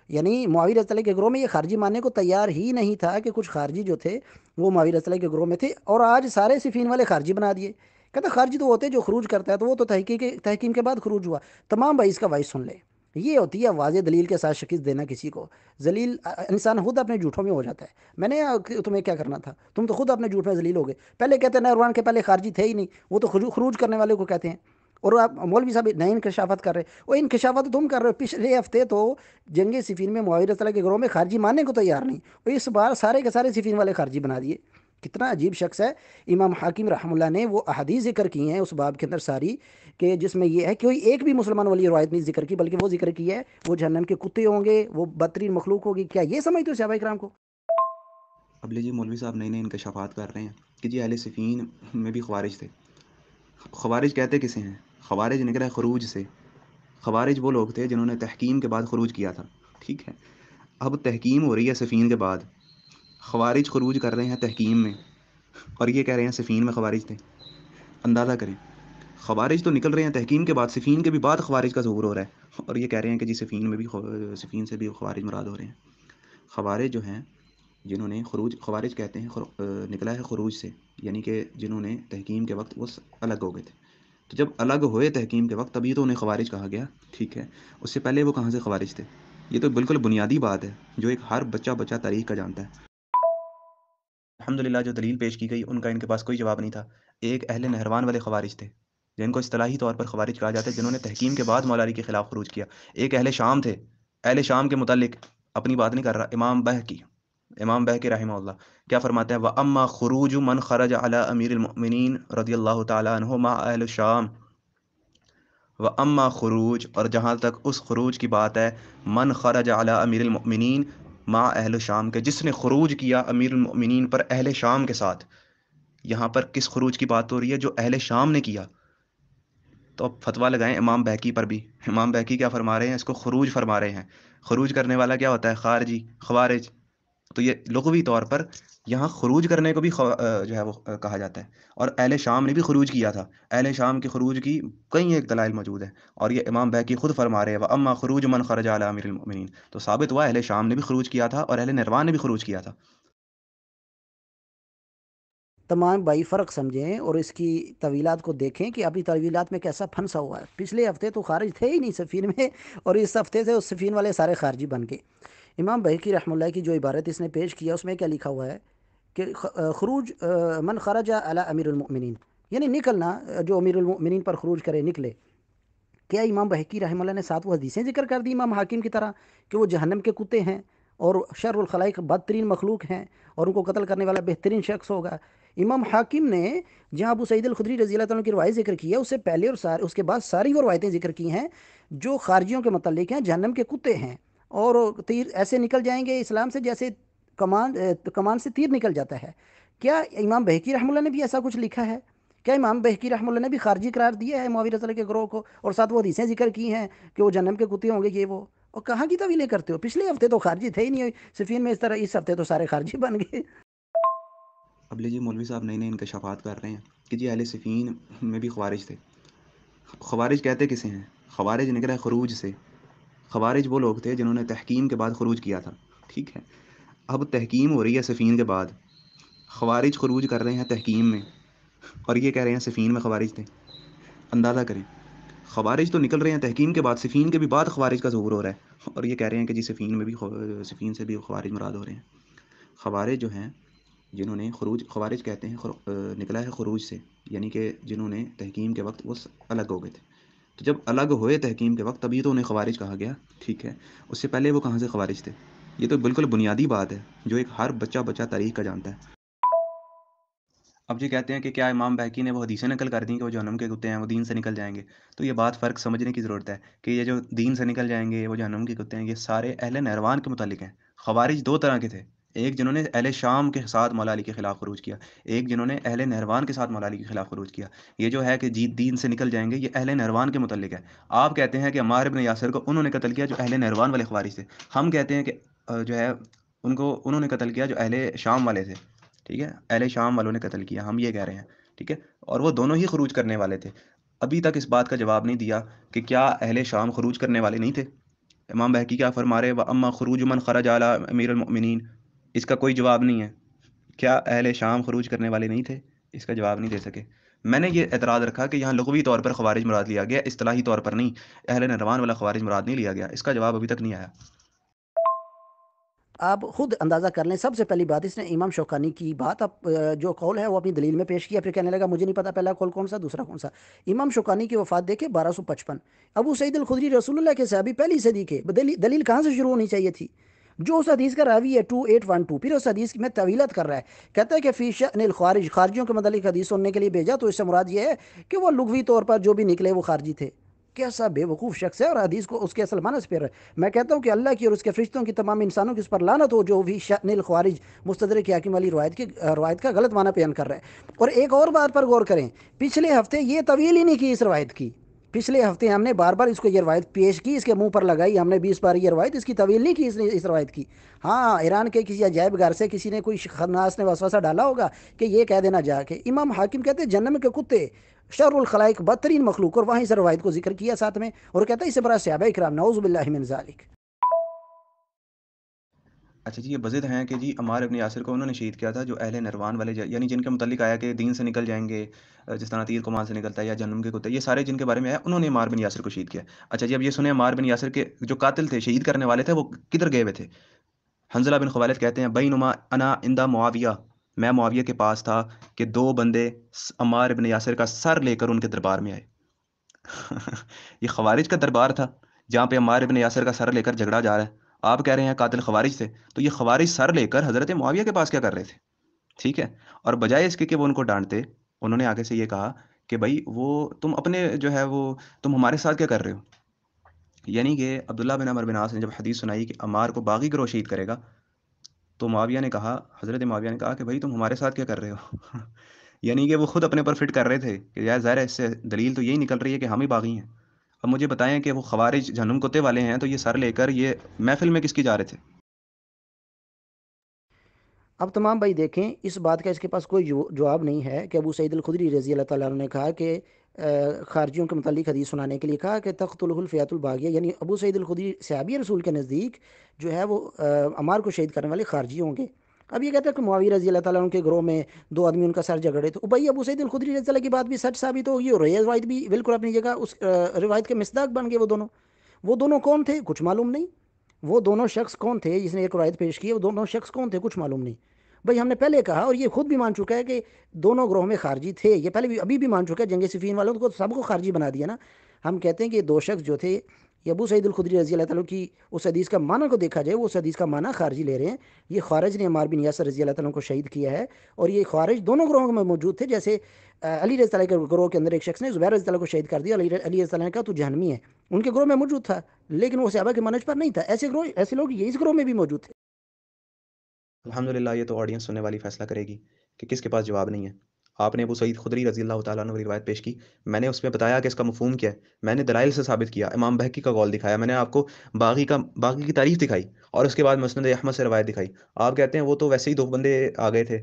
یعنی معاویہ رضی اللہ کے گروہ میں یہ خارجی ماننے کو تیار ہی نہیں تھا کہ کچھ خارجی جو تھے وہ معاویہ رضی اللہ کے گروہ میں تھے، اور آج سارے صفین والے خارجی بنا دیے. کہتا خارجی تو ہوتے جو خروج کرتا ہے، تو وہ تو تحکیم کے بعد خروج ہوا. تمام بھائی اس کا وائس سن لے. یہ ہوتی ہے واضح دلیل کے ساتھ شکست دینا کسی کو. ذلیل انسان خود اپنے جھوٹوں میں ہو جاتا ہے. میں نے تمہیں کیا کرنا تھا، تم تو خود اپنے جھوٹ میں ذلیل ہو گئے. پہلے کہتے ہیں نہروان کے پہلے خارجی تھے ہی نہیں، وہ تو خروج کرنے والے کو کہتے ہیں. اور آپ مولوی صاحب نئے انکشافات کر رہے، وہ انکشافات تو تم کر رہے ہو. پچھلے ہفتے تو جنگ صفین میں معاویہ رضی اللہ کے گروہ میں خارجی ماننے کو تیار نہیں، اور اس بار سارے کے سارے صفین والے خارجی بنا دیے. کتنا عجیب شخص ہے. امام حاکم رحمہ اللہ نے وہ احادیث ذکر کی ہیں اس باب کے اندر ساری، کہ جس میں یہ ہے کہ کوئی ایک بھی مسلمان والی روایت نہیں ذکر کی، بلکہ وہ ذکر کی ہے وہ جہنم کے کتے ہوں گے، وہ بدترین مخلوق ہوگی. کیا یہ سمجھتے ہو صحابہ کرام کو؟ اب لیجیے مولوی صاحب نئے نئے انکشافات کر رہے ہیں کہ جی اہل صفین میں بھی خوارج تھے. خوارج کہتے کسے ہیں؟ خوارج نکلا ہے خروج سے. خوارج وہ لوگ تھے جنہوں نے تحکیم کے بعد خروج کیا تھا. ٹھیک ہے، اب تحکیم ہو رہی ہے صفین کے بعد، خوارج خروج کر رہے ہیں تحکیم میں، اور یہ کہہ رہے ہیں صفین میں خوارج تھے. اندازہ کریں، خوارج تو نکل رہے ہیں تحکیم کے بعد، صفین کے بھی بعد خوارج کا ظہور ہو رہا ہے، اور یہ کہہ رہے ہیں کہ جی صفین میں بھی صفین سے بھی خوارج مراد ہو رہے ہیں. خوارج جو ہیں جنہوں نے خروج، خوارج کہتے ہیں نکلا ہے خروج سے، یعنی کہ جنہوں نے تحکیم کے وقت وہ الگ ہو گئے تھے. تو جب الگ ہوئے تحکیم کے وقت تبھی تو انہیں خوارج کہا گیا. ٹھیک ہے، اس سے پہلے وہ کہاں سے خوارج تھے؟ یہ تو بالکل بنیادی بات ہے جو ایک ہر بچہ تاریخ کا جانتا ہے. الحمدللہ جو دلیل پیش کی گئی ان کا ان کے پاس کوئی جواب نہیں تھا. ایک اہل نہروان والے خوارج تھے جن کو اصطلاحی طور پر خوارج کہا جاتا ہے، جنہوں نے تحکیم کے بعد مولا علی کے خلاف خروج کیا. ایک اہل شام تھے. اہل شام کے متعلق اپنی بات نہیں کر رہا، امام بہقی رحمہ اللہ کیا فرماتے ہیں؟ وَأَمَّا خُرُوجُ مَنْ خَرَجَ عَلَىٰ أَمِيرِ الْمُؤْمِنِينَ رضی اللہ تعالیٰ عنہ مع اہل الشام. وَأَمَّا خروج، اور جہاں تک اس خروج کی بات ہے، من خرج علی امیر المؤمنین مع اہل شام کے، جس نے خروج کیا امیر المؤمنین پر اہل شام کے ساتھ. یہاں پر کس خروج کی بات ہو رہی ہے؟ جو اہل شام نے کیا. تو اب فتویٰ لگائیں امام بہقی پر بھی. امام بہقی کیا فرما رہے ہیں؟ اس کو خروج فرما رہے ہیں. خروج کرنے والا کیا ہوتا ہے؟ خارجی، خوارج. تو یہ لغوی طور پر یہاں خروج کرنے کو بھی جو ہے وہ کہا جاتا ہے. اور اہل شام نے بھی خروج کیا تھا. اہل شام کے خروج کی کئی ایک دلائل موجود ہیں، اور یہ امام بہقی خود فرما رہے ہیں وَأَمَّا خُرُوجُ مَنْ خَرَجَ عَلَىٰ أَمِيرِ الْمُؤْمِنِينَ. تو ثابت ہوا اہل شام نے بھی خروج کیا تھا اور اہل نہروان نے بھی خروج کیا تھا. تمام بھائی فرق سمجھیں اور اس کی طویلات کو دیکھیں کہ ابھی طویلات میں کیسا پھنسا ہوا ہے. پچھلے ہفتے تو خارج تھے ہی نہیں صفین میں، اور اس ہفتے سے اس صفین والے سارے خارجی بن گئے. امام بہقی رحمہ اللہ کی جو عبارت اس نے پیش کیا اس میں کیا لکھا ہوا ہے کہ خروج من خرج علی امیر المؤمنین، یعنی نکلنا، جو امیر المؤمنین پر خروج کرے نکلے. کیا امام بہقی رحمہ اللہ نے ساتھ وہ حدیثیں ذکر کر دی امام حاکم کی طرح کہ وہ جہنم کے کتے ہیں اور شر الخلائق بدترین مخلوق ہیں اور ان کو قتل کرنے والا بہترین شخص ہوگا؟ امام حاکم نے جہاں ابو سعید الخدری رضی اللہ تعالیٰ کی روایت ذکر کی ہے، اس سے پہلے اور اس کے بعد ساری وہ روایتیں ذکر کی ہیں جو خارجیوں کے متعلق ہیں، جہنم کے کتے ہیں اور تیر ایسے نکل جائیں گے اسلام سے جیسے کمان سے تیر نکل جاتا ہے۔ کیا امام بہقی رحمہ اللہ نے بھی ایسا کچھ لکھا ہے؟ کیا امام بہقی رحمہ اللہ نے بھی خارجی قرار دیا ہے معاویہ رضی اللہ کے گروہ کو، اور ساتھ وہ حدیثیں ذکر کی ہیں کہ وہ جہنم کے کتے ہوں گے یہ وہ؟ اور کہاں کی تعویلیں کرتے ہو؟ پچھلے ہفتے تو خارجی تھے ہی نہیں صفین میں، اس ہفتے تو سارے خارجی بن گئے۔ اب لیجیے مولوی صاحب نئے نئے انکشافات کر رہے ہیں کہ جی اہل صفین میں بھی خوارج تھے۔ خوارج کہتے کسے ہیں؟ خوارج نکلا ہے خروج سے۔ خوارج وہ لوگ تھے جنہوں نے تحکیم کے بعد خروج کیا تھا، ٹھیک ہے؟ اب تحکیم ہو رہی ہے صفین کے بعد، خوارج خروج کر رہے ہیں تحکیم میں، اور یہ کہہ رہے ہیں صفین میں خوارج تھے۔ اندازہ کریں، خوارج تو نکل رہے ہیں تحکیم کے بعد، صفین کے بھی بعد خوارج کا ظہور ہو رہا ہے، اور یہ کہہ رہے ہیں کہ جی صفین سے بھی خوارج مراد ہو رہے ہیں۔ خوارج جو ہیں جنہوں نے خوارج کہتے ہیں نکلا ہے خروج سے، یعنی کہ جنہوں نے تحکیم کے وقت وہ الگ ہو گئے تھے۔ تو جب الگ ہوئے تحکیم کے وقت تبھی تو انہیں خوارج کہا گیا، ٹھیک ہے؟ اس سے پہلے وہ کہاں سے خوارج تھے؟ یہ تو بالکل بنیادی بات ہے جو ایک ہر بچہ تاریخ کا جانتا ہے۔ اب یہ کہتے ہیں کہ کیا امام بہقی نے وہ حدیثیں نقل کر دیں کہ وہ جہنم کے کتے ہیں، وہ دین سے نکل جائیں گے؟ تو یہ بات فرق سمجھنے کی ضرورت ہے کہ یہ جو دین سے نکل جائیں گے، وہ جہنم کے کتے ہیں، یہ سارے اہل نہروان کے متعلق ہیں۔ خوارج دو طرح کے تھے، ایک جنہوں نے اہل شام کے ساتھ مولا علی کے خلاف خروج کیا، ایک جنہوں نے اہل نہروان کے ساتھ مولا علی کے خلاف خروج کیا۔ یہ جو ہے کہ جی دین سے نکل جائیں گے، یہ اہل نہروان کے متعلق ہے۔ آپ کہتے ہیں کہ عمار ابن یاسر کو انہوں نے قتل کیا جو اہل نہروان والے خوارج تھے، ہم کہتے ہیں کہ جو ہے ان کو انہوں نے قتل کیا جو اہل شام والے تھے، ٹھیک ہے؟ اہل شام والوں نے قتل کیا، ہم یہ کہہ رہے ہیں، ٹھیک ہے؟ اور وہ دونوں ہی خروج کرنے والے تھے۔ ابھی تک اس بات کا جواب نہیں دیا کہ کیا اہل شام خروج کرنے والے نہیں تھے؟ امام بہقی کیا فرما رہے وَأَمَّا خُرُوجُ مَنْ خَرَجَ عَلَىٰ أَمِيرِ الْمُؤْمِنِينَ، اس کا کوئی جواب نہیں ہے۔ کیا اہل شام خروج کرنے والے نہیں تھے؟ اس کا جواب نہیں دے سکے۔ میں نے یہ اعتراض رکھا کہ یہاں لغوی طور پر خوارج مراد لیا گیا، اصطلاحی طور پر نہیں، اہل نہروان والا خوارج مراد نہیں لیا گیا۔ اس کا جواب ابھی تک نہیں آیا۔ آپ خود اندازہ کر لیں، سب سے پہلی بات اس نے امام شوکانی کی بات جو قول ہے وہ اپنی دلیل میں پیش کیا، پھر کہنے لگا مجھے نہیں پتا پہلا قول کون سا دوسرا کون سا۔ امام شوکانی کی وفات دیکھے 1255، ابو سعید الخدری رسول اللہ کے صحابی پہلی صدی کے، دلیل کہاں سے شروع ہونی چاہیے تھی؟ جو اس حدیث کا راوی ہے 2812، پھر اس حدیث میں طویلت کر رہا ہے، کہتا ہے کہ فی شأن الخوارج، خارجیوں کے متعلق حدیث سننے کے لیے بھیجا، تو اس سے مراد یہ ہے کہ وہ لغوی طور پر جو بھی نکلے وہ خارجی تھے۔ کیسا بے وقوف شخص ہے، اور حدیث کو اس کے اصل معنی سے پھر میں کہتا ہوں کہ اللہ کی اور اس کے فرشتوں کی تمام انسانوں کی اس پر لعنت ہو جو بھی شأن الخوارج مستدرک حاکم والی روایت کا غلط معنی بیان کر رہا ہے۔ اور ایک اور بات پر غور کریں، پچھلے ہفتے یہ طویل ہی نہیں کی اس روایت کی، پچھلے ہفتے ہم نے بار بار اس کو یہ روایت پیش کی، اس کے منہ پر لگائی ہم نے 20 بار یہ روایت، اس کی طویل نہیں کی اس روایت کی۔ ہاں، ایران کے کسی عجائب گھر سے کسی نے کوئی خناس نے وسوسہ ڈالا ہوگا کہ یہ کہہ دینا جا کے امام حاکم کہتے ہیں جہنم کے کتے شر الخلائق، بدترین مخلوق، اور وہیں سے روایت کو ذکر کیا ساتھ میں، اور کہتا ہے اس سے بڑا صحابہ کرام نعوذ باللہ من ذالک۔ اچھا جی، یہ بزد ہیں کہ جی عمار ابن یاسر کو انہوں نے شہید کیا تھا جو اہل نہروان والے یعنی جن کے متعلق آیا کہ دین سے نکل جائیں گے، جس طرح تیر کمان سے نکلتا ہے، یا جہنم کے کتے، یہ سارے جن کے بارے میں آیا انہوں نے عمار بن یاسر کو شہید کیا۔ اچھا جی، اب یہ سنیں عمار بن یاسر کے جو قاتل تھے، شہید کرنے والے تھے، وہ کدھر گئے ہوئے تھے؟ حنظلہ بن خویلد کہتے ہیں بینما انا عند معاویہ، میں معاویہ کے پاس تھا کہ دو بندے عمار بن یاسر کا سر لے کر ان کے دربار میں آئے۔ یہ خوارج کا دربار تھا جہاں پہ عمار بن یاسر کا سر لے کر جھگڑا جا رہا ہے، آپ کہہ رہے ہیں قاتل خوارج تھے، تو یہ خوارج سر لے کر حضرت معاویہ کے پاس کیا کر رہے تھے؟ ٹھیک ہے؟ اور بجائے اس کے کہ وہ ان کو ڈانٹتے، انہوں نے آگے سے یہ کہا کہ بھائی وہ تم اپنے جو ہے وہ تم ہمارے ساتھ کیا کر رہے ہو؟ یعنی کہ عبداللہ بن عمر بن عاص نے جب حدیث سنائی کہ عمار کو باغی گروہ شہید کرے گا، تو معاویہ نے کہا، حضرت معاویہ نے کہا کہ بھائی تم ہمارے ساتھ کیا کر رہے ہو؟ یعنی کہ وہ خود اپنے پر فٹ کر رہے تھے کہ یار ظاہر ہے اس سے دلیل تو یہی نکل رہی ہے کہ ہم ہی باغی ہیں۔ اب مجھے بتائیں کہ وہ خوارج جہنم کتے والے ہیں تو یہ سر لے کر یہ محفل میں کس کی جا رہے تھے؟ اب تمام بھائی دیکھیں، اس بات کا اس کے پاس کوئی جواب نہیں ہے کہ ابو سعید الخدری رضی اللہ تعالیٰ عنہ نے کہا کہ خارجیوں کے متعلق حدیث سنانے کے لیے کہا کہ تقتلہ الفئۃ الباغیہ، یعنی ابو سعید الخدری صحابی رسول کے نزدیک جو ہے وہ عمار کو شہید کرنے والے خارجی ہوں گے۔ اب یہ کہتے ہیں کہ معاویہ رضی اللہ تعالیٰ عنہ کے گروہ میں دو آدمی ان کا سر جھگڑے، تو بھائی ابو سعید الخدری رضی اللہ کی بات بھی سچ ثابت ہوگی، اور یہ روایت بھی بالکل اپنی جگہ اس روایت کے مصداق بن گئے۔ وہ دونوں کون تھے کچھ معلوم نہیں، وہ دونوں شخص کون تھے جس نے ایک روایت پیش کی ہے، وہ دونوں شخص کون تھے کچھ معلوم نہیں۔ بھائی ہم نے پہلے کہا اور یہ خود بھی مان چکا ہے کہ دونوں گروہ میں خارجی تھے، یہ پہلے بھی ابھی بھی مان چکا ہے، جنگ صفین والوں کو سب کو خارجی بنا دیا نا۔ ہم کہتے ہیں کہ دو شخص جو تھے، یہ ابو سعید الخدری رضی اللہ تعالیٰ کی اس حدیث کا معنی کو دیکھا جائے، وہ اس حدیث کا معنی خارجی لے رہے ہیں۔ یہ خارج نے عمار بن یاسر رضی اللہ تعالیٰ کو شہید کیا ہے، اور یہ خارج دونوں گروہوں میں موجود تھے، جیسے علی رضی اللہ کے گروہ کے اندر ایک شخص نے زبیر رضی اللہ کو شہید کر دیا، علی رضی اللہ نے کہا تو جہنمی ہے، ان کے گروہ میں موجود تھا، لیکن وہ صحابہ کے منہج پر نہیں تھا۔ ایسے لوگ یہ اس گروہ میں بھی موجود تھے۔ الحمدللہ یہ تو آڈینس سننے والی فیصلہ کرے گی کہ کس کے پاس جواب نہیں ہے. آپ نے ابو سعید خدری رضی اللہ تعالیٰ عنہ کی روایت پیش کی. میں نے اس میں بتایا کہ اس کا مفہوم کیا ہے. میں نے دلائل سے ثابت کیا. امام بہقی کا قول دکھایا. میں نے آپ کو باغی کی تعریف دکھائی اور اس کے بعد مسند احمد سے روایت دکھائی. آپ کہتے ہیں وہ تو ویسے ہی دو بندے آ گئے تھے.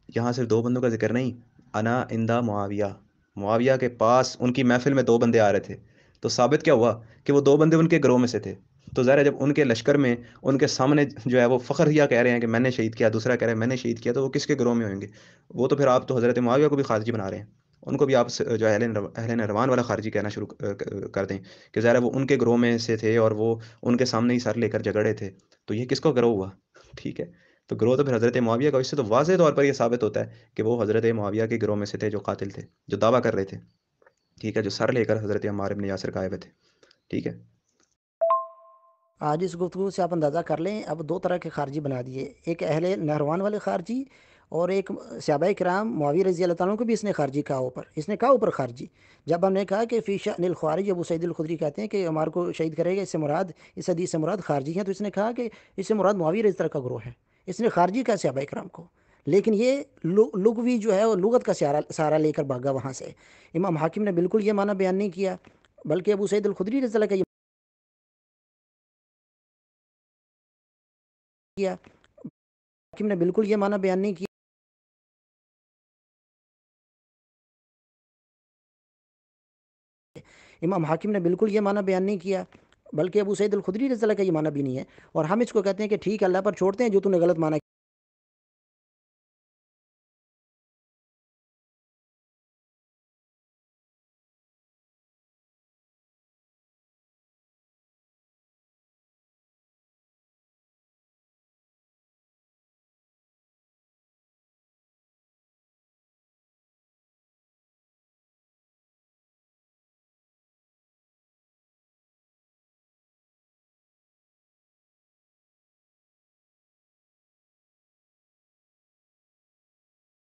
یہاں صرف دو بندوں کا ذکر نہیں. انا اندا معاویہ، معاویہ کے پاس ان کی محفل میں دو بندے آ رہے تھے. تو ثابت کیا ہوا کہ وہ دو بندے ان کے گروہ میں سے تھے. تو ظاہر ہے جب ان کے لشکر میں ان کے سامنے جو ہے وہ فخر یا کہہ رہے ہیں کہ میں نے شہید کیا، دوسرا کہہ رہے ہیں میں نے شہید کیا، تو وہ کس کے گروہ میں ہوئیں گے؟ وہ تو پھر آپ تو حضرت معاویہ کو بھی خارجی بنا رہے ہیں. ان کو بھی آپ جو اہل نروان والا خارجی کہنا شروع کر دیں کہ ظاہر ہے وہ ان کے گروہ میں سے تھے اور وہ ان کے سامنے ہی سر لے کر جھگڑے تھے. تو یہ کس کو گروہ ہوا؟ ٹھیک ہے. تو گروہ تو پھر حضرت معاویہ کا. اس سے تو واضح طور پر یہ ثابت ہوتا ہے کہ وہ حضرت معاویہ کے گروہ میں سے تھے جو قاتل تھے، جو دعویٰ کر رہے تھے. ٹھیک ہے، جو سر لے کر حضرت عمار ابن یاسر کا آئے ہوئے تھے. ٹھیک ہے. آج اس گفتگو سے آپ اندازہ کر لیں اب دو طرح کے خارجی بنا دیے، ایک اہل نہروان والے خارجی اور ایک صحابہ کرام معاویہ رضی اللہ تعالیٰ عنہ کو بھی اس نے خارجی کہا اوپر. اس نے کہا اوپر خارجی. جب ہم نے کہا کہ فی شأن الخوارج، ابو سعید الخدری کہتے ہیں کہ عمار کو شہید کرے گا، اس سے مراد اس حدیث سے مراد خارجی ہیں، تو اس نے کہا کہ اس سے مراد معاویہ رضی اللہ کا گروہ ہے. اس نے خارجی کہا صحابہ کرام کو. لیکن یہ لغوی جو ہے وہ لغت کا سہارا لے کر بھاگا وہاں سے. امام حاکم نے بالکل یہ معنی بیان نہیں کیا، بلکہ ابو سعید الخدری رضی اللہ کا یہ کیا. حاکم نے بالکل یہ معنی بیان نہیں کیا. امام حاکم نے بالکل یہ معنی بیان نہیں کیا، بلکہ ابو سعید الخدری رضی اللہ کا یہ معنی بھی نہیں ہے. اور ہم اس کو کہتے ہیں کہ ٹھیک ہے اللہ پر چھوڑتے ہیں جو تو نے غلط معنی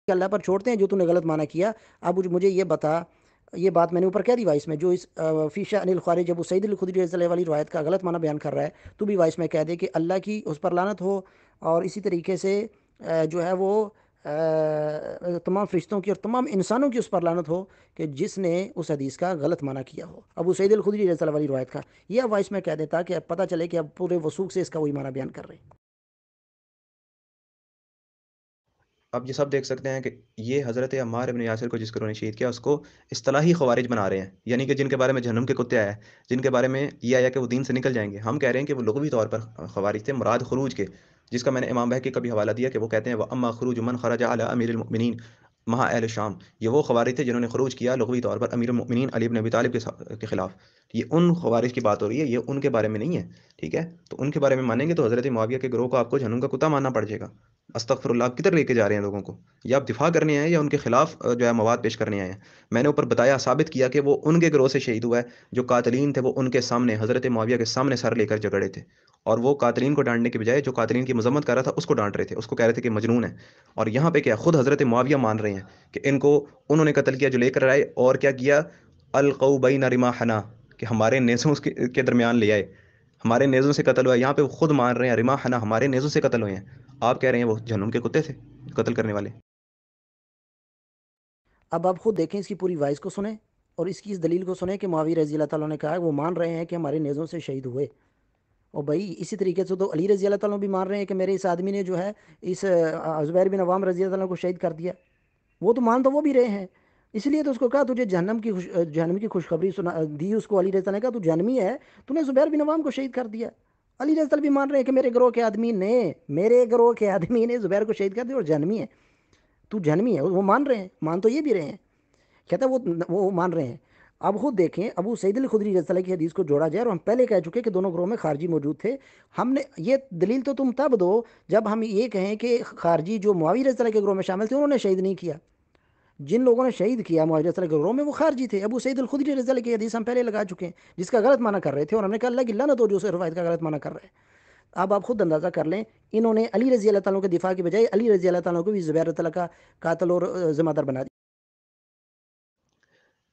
اللہ پر چھوڑتے ہیں جو تو نے غلط معنی کیا. اب مجھے یہ بتا، یہ بات میں نے اوپر کہہ دی وائس میں، جو اس فی شأن الخوارج ابو سعید الخدری رضی اللہ والی روایت کا غلط معنی بیان کر رہا ہے، تو بھی وائس میں کہہ دے کہ اللہ کی اس پر لعنت ہو. اور اسی طریقے سے جو ہے وہ تمام فرشتوں کی اور تمام انسانوں کی اس پر لعنت ہو کہ جس نے اس حدیث کا غلط معنی کیا ہو، ابو سعید الخدری رضی اللہ والی روایت کا. یہ اب وائس میں کہہ دیتا کہ اب پتہ چلے کہ اب پورے وثوق سے اس کا وہی معنی بیان کر رہے ہیں. اب یہ سب دیکھ سکتے ہیں کہ یہ حضرت عمار ابن یاسر کو جس کو انہوں نے شہید کیا اس کو اصطلاحی خوارج بنا رہے ہیں. یعنی کہ جن کے بارے میں جہنم کے کتے آیا ہے، جن کے بارے میں یہ آیا کہ وہ دین سے نکل جائیں گے. ہم کہہ رہے ہیں کہ وہ لغوی طور پر خوارج تھے، مراد خروج کے، جس کا میں نے امام بہقی کا بھی حوالہ دیا کہ وہ کہتے ہیں وَأَمَّا خُرُوجُ مَنْ خَرَجَ عَلَىٰ أَمِيرِ الْمُؤْمِنِينَ مع اہل شام. یہ وہ خوارج تھے جنہوں نے خروج کیا لغوی طور پر امیر المؤمنین علی بن ابی طالب کے خلاف. یہ ان خوارج کی بات ہو رہی ہے، یہ ان کے بارے میں نہیں ہے. ٹھیک ہے. تو ان کے بارے میں مانیں گے تو حضرت معاویہ کے گروہ کو آپ کو جہنم کا کتا ماننا پڑ جائے گا. استغفر اللہ. آپ کدھر لے کے جا رہے ہیں لوگوں کو؟ یا آپ دفاع کرنے آئے ہیں یا ان کے خلاف جو ہے مواد پیش کرنے آئے ہیں؟ میں نے اوپر بتایا، ثابت کیا کہ وہ ان کے گروہ سے شہید ہوا ہے جو قاتلین تھے. وہ ان کے سامنے حضرت معاویہ کے سامنے سر لے کر جھگڑے تھے، اور وہ قاتلین کو ڈانٹنے کے بجائے جو قاتلین کی مذمت کر رہا تھا اس کو ڈانٹ رہے تھے، اس کو کہہ رہے تھے کہ مجنون ہے. اور یہاں پہ کیا خود حضرت معاویہ مان رہے ہیں کہ ان کو انہوں نے قتل کیا جو لے کر آئے. اور کیا کیا؟ القوا بین رماحنا، کہ ہمارے نیزوں کے درمیان لے آئے، ہمارے نیزوں سے قتل ہوا. یہاں پہ وہ خود مان رہے ہیں رماحنا، ہمارے نیزوں سے قتل ہوئے ہیں. آپ کہہ رہے ہیں وہ جہنم کے کتے تھے قتل کرنے والے. اب آپ خود دیکھیں، اس کی پوری وائس کو سنیں اور اس کی اس دلیل کو سنیں کہ معاویہ رضی اللہ تعالیٰ نے کہا ہے وہ مان رہے ہیں کہ ہمارے نیزوں سے شہید ہوئے. اور بھائی اسی طریقے سے تو علی رضی اللہ تعالیٰ بھی مان رہے ہیں کہ میرے اس آدمی نے جو ہے اس زبیر بن عوام رضی اللہ تعالیٰ کو شہید کر دیا. وہ تو مان تو وہ بھی رہے ہیں. اس لیے تو اس کو کہا تجھے جہنم کی خوشخبری سنا دی. اس کو علی رضی اللہ نے کہا تو جہنمی ہے، تو نے زبیر بن عوام کو شہید کر دیا. علی رضی اللہ بھی مان رہے ہیں کہ میرے گروہ کے آدمی نے زبیر کو شہید کر دیا اور جہنمی ہے. تو جہنمی ہے، وہ مان رہے ہیں، مان تو یہ بھی رہے ہیں. کہتا ہے وہ مان رہے ہیں. اب خود دیکھیں ابو سعید الخدری رضی اللہ کی حدیث کو جوڑا جائے، اور ہم پہلے کہہ چکے کہ دونوں گروہ میں خارجی موجود تھے. ہم نے یہ دلیل تو تم تب دو جب ہم یہ کہیں کہ خارجی جو معاویہ رضی اللہ کے گروہ میں شامل تھے انہوں نے شہید نہیں کیا. جن لوگوں نے شہید کیا معاویہ رضی اللہ کے گروہ میں وہ خارجی تھے. ابو سعید الخدری رضی اللہ کی حدیث ہم پہلے لگا چکے ہیں جس کا غلط معنی کر رہے تھے، اور ہم نے کہا اللہ کی لعنت ہو جو اس روایت کا غلط معنی کر رہے ہیں. اب آپ خود اندازہ کر لیں، انہوں نے علی رضی اللہ تعالیٰ کے دفاع کی بجائے علی رضی اللہ تعالیٰ کو بھی زبیر رضی اللہ کا قاتل اور ذمہ دار بنا دیا.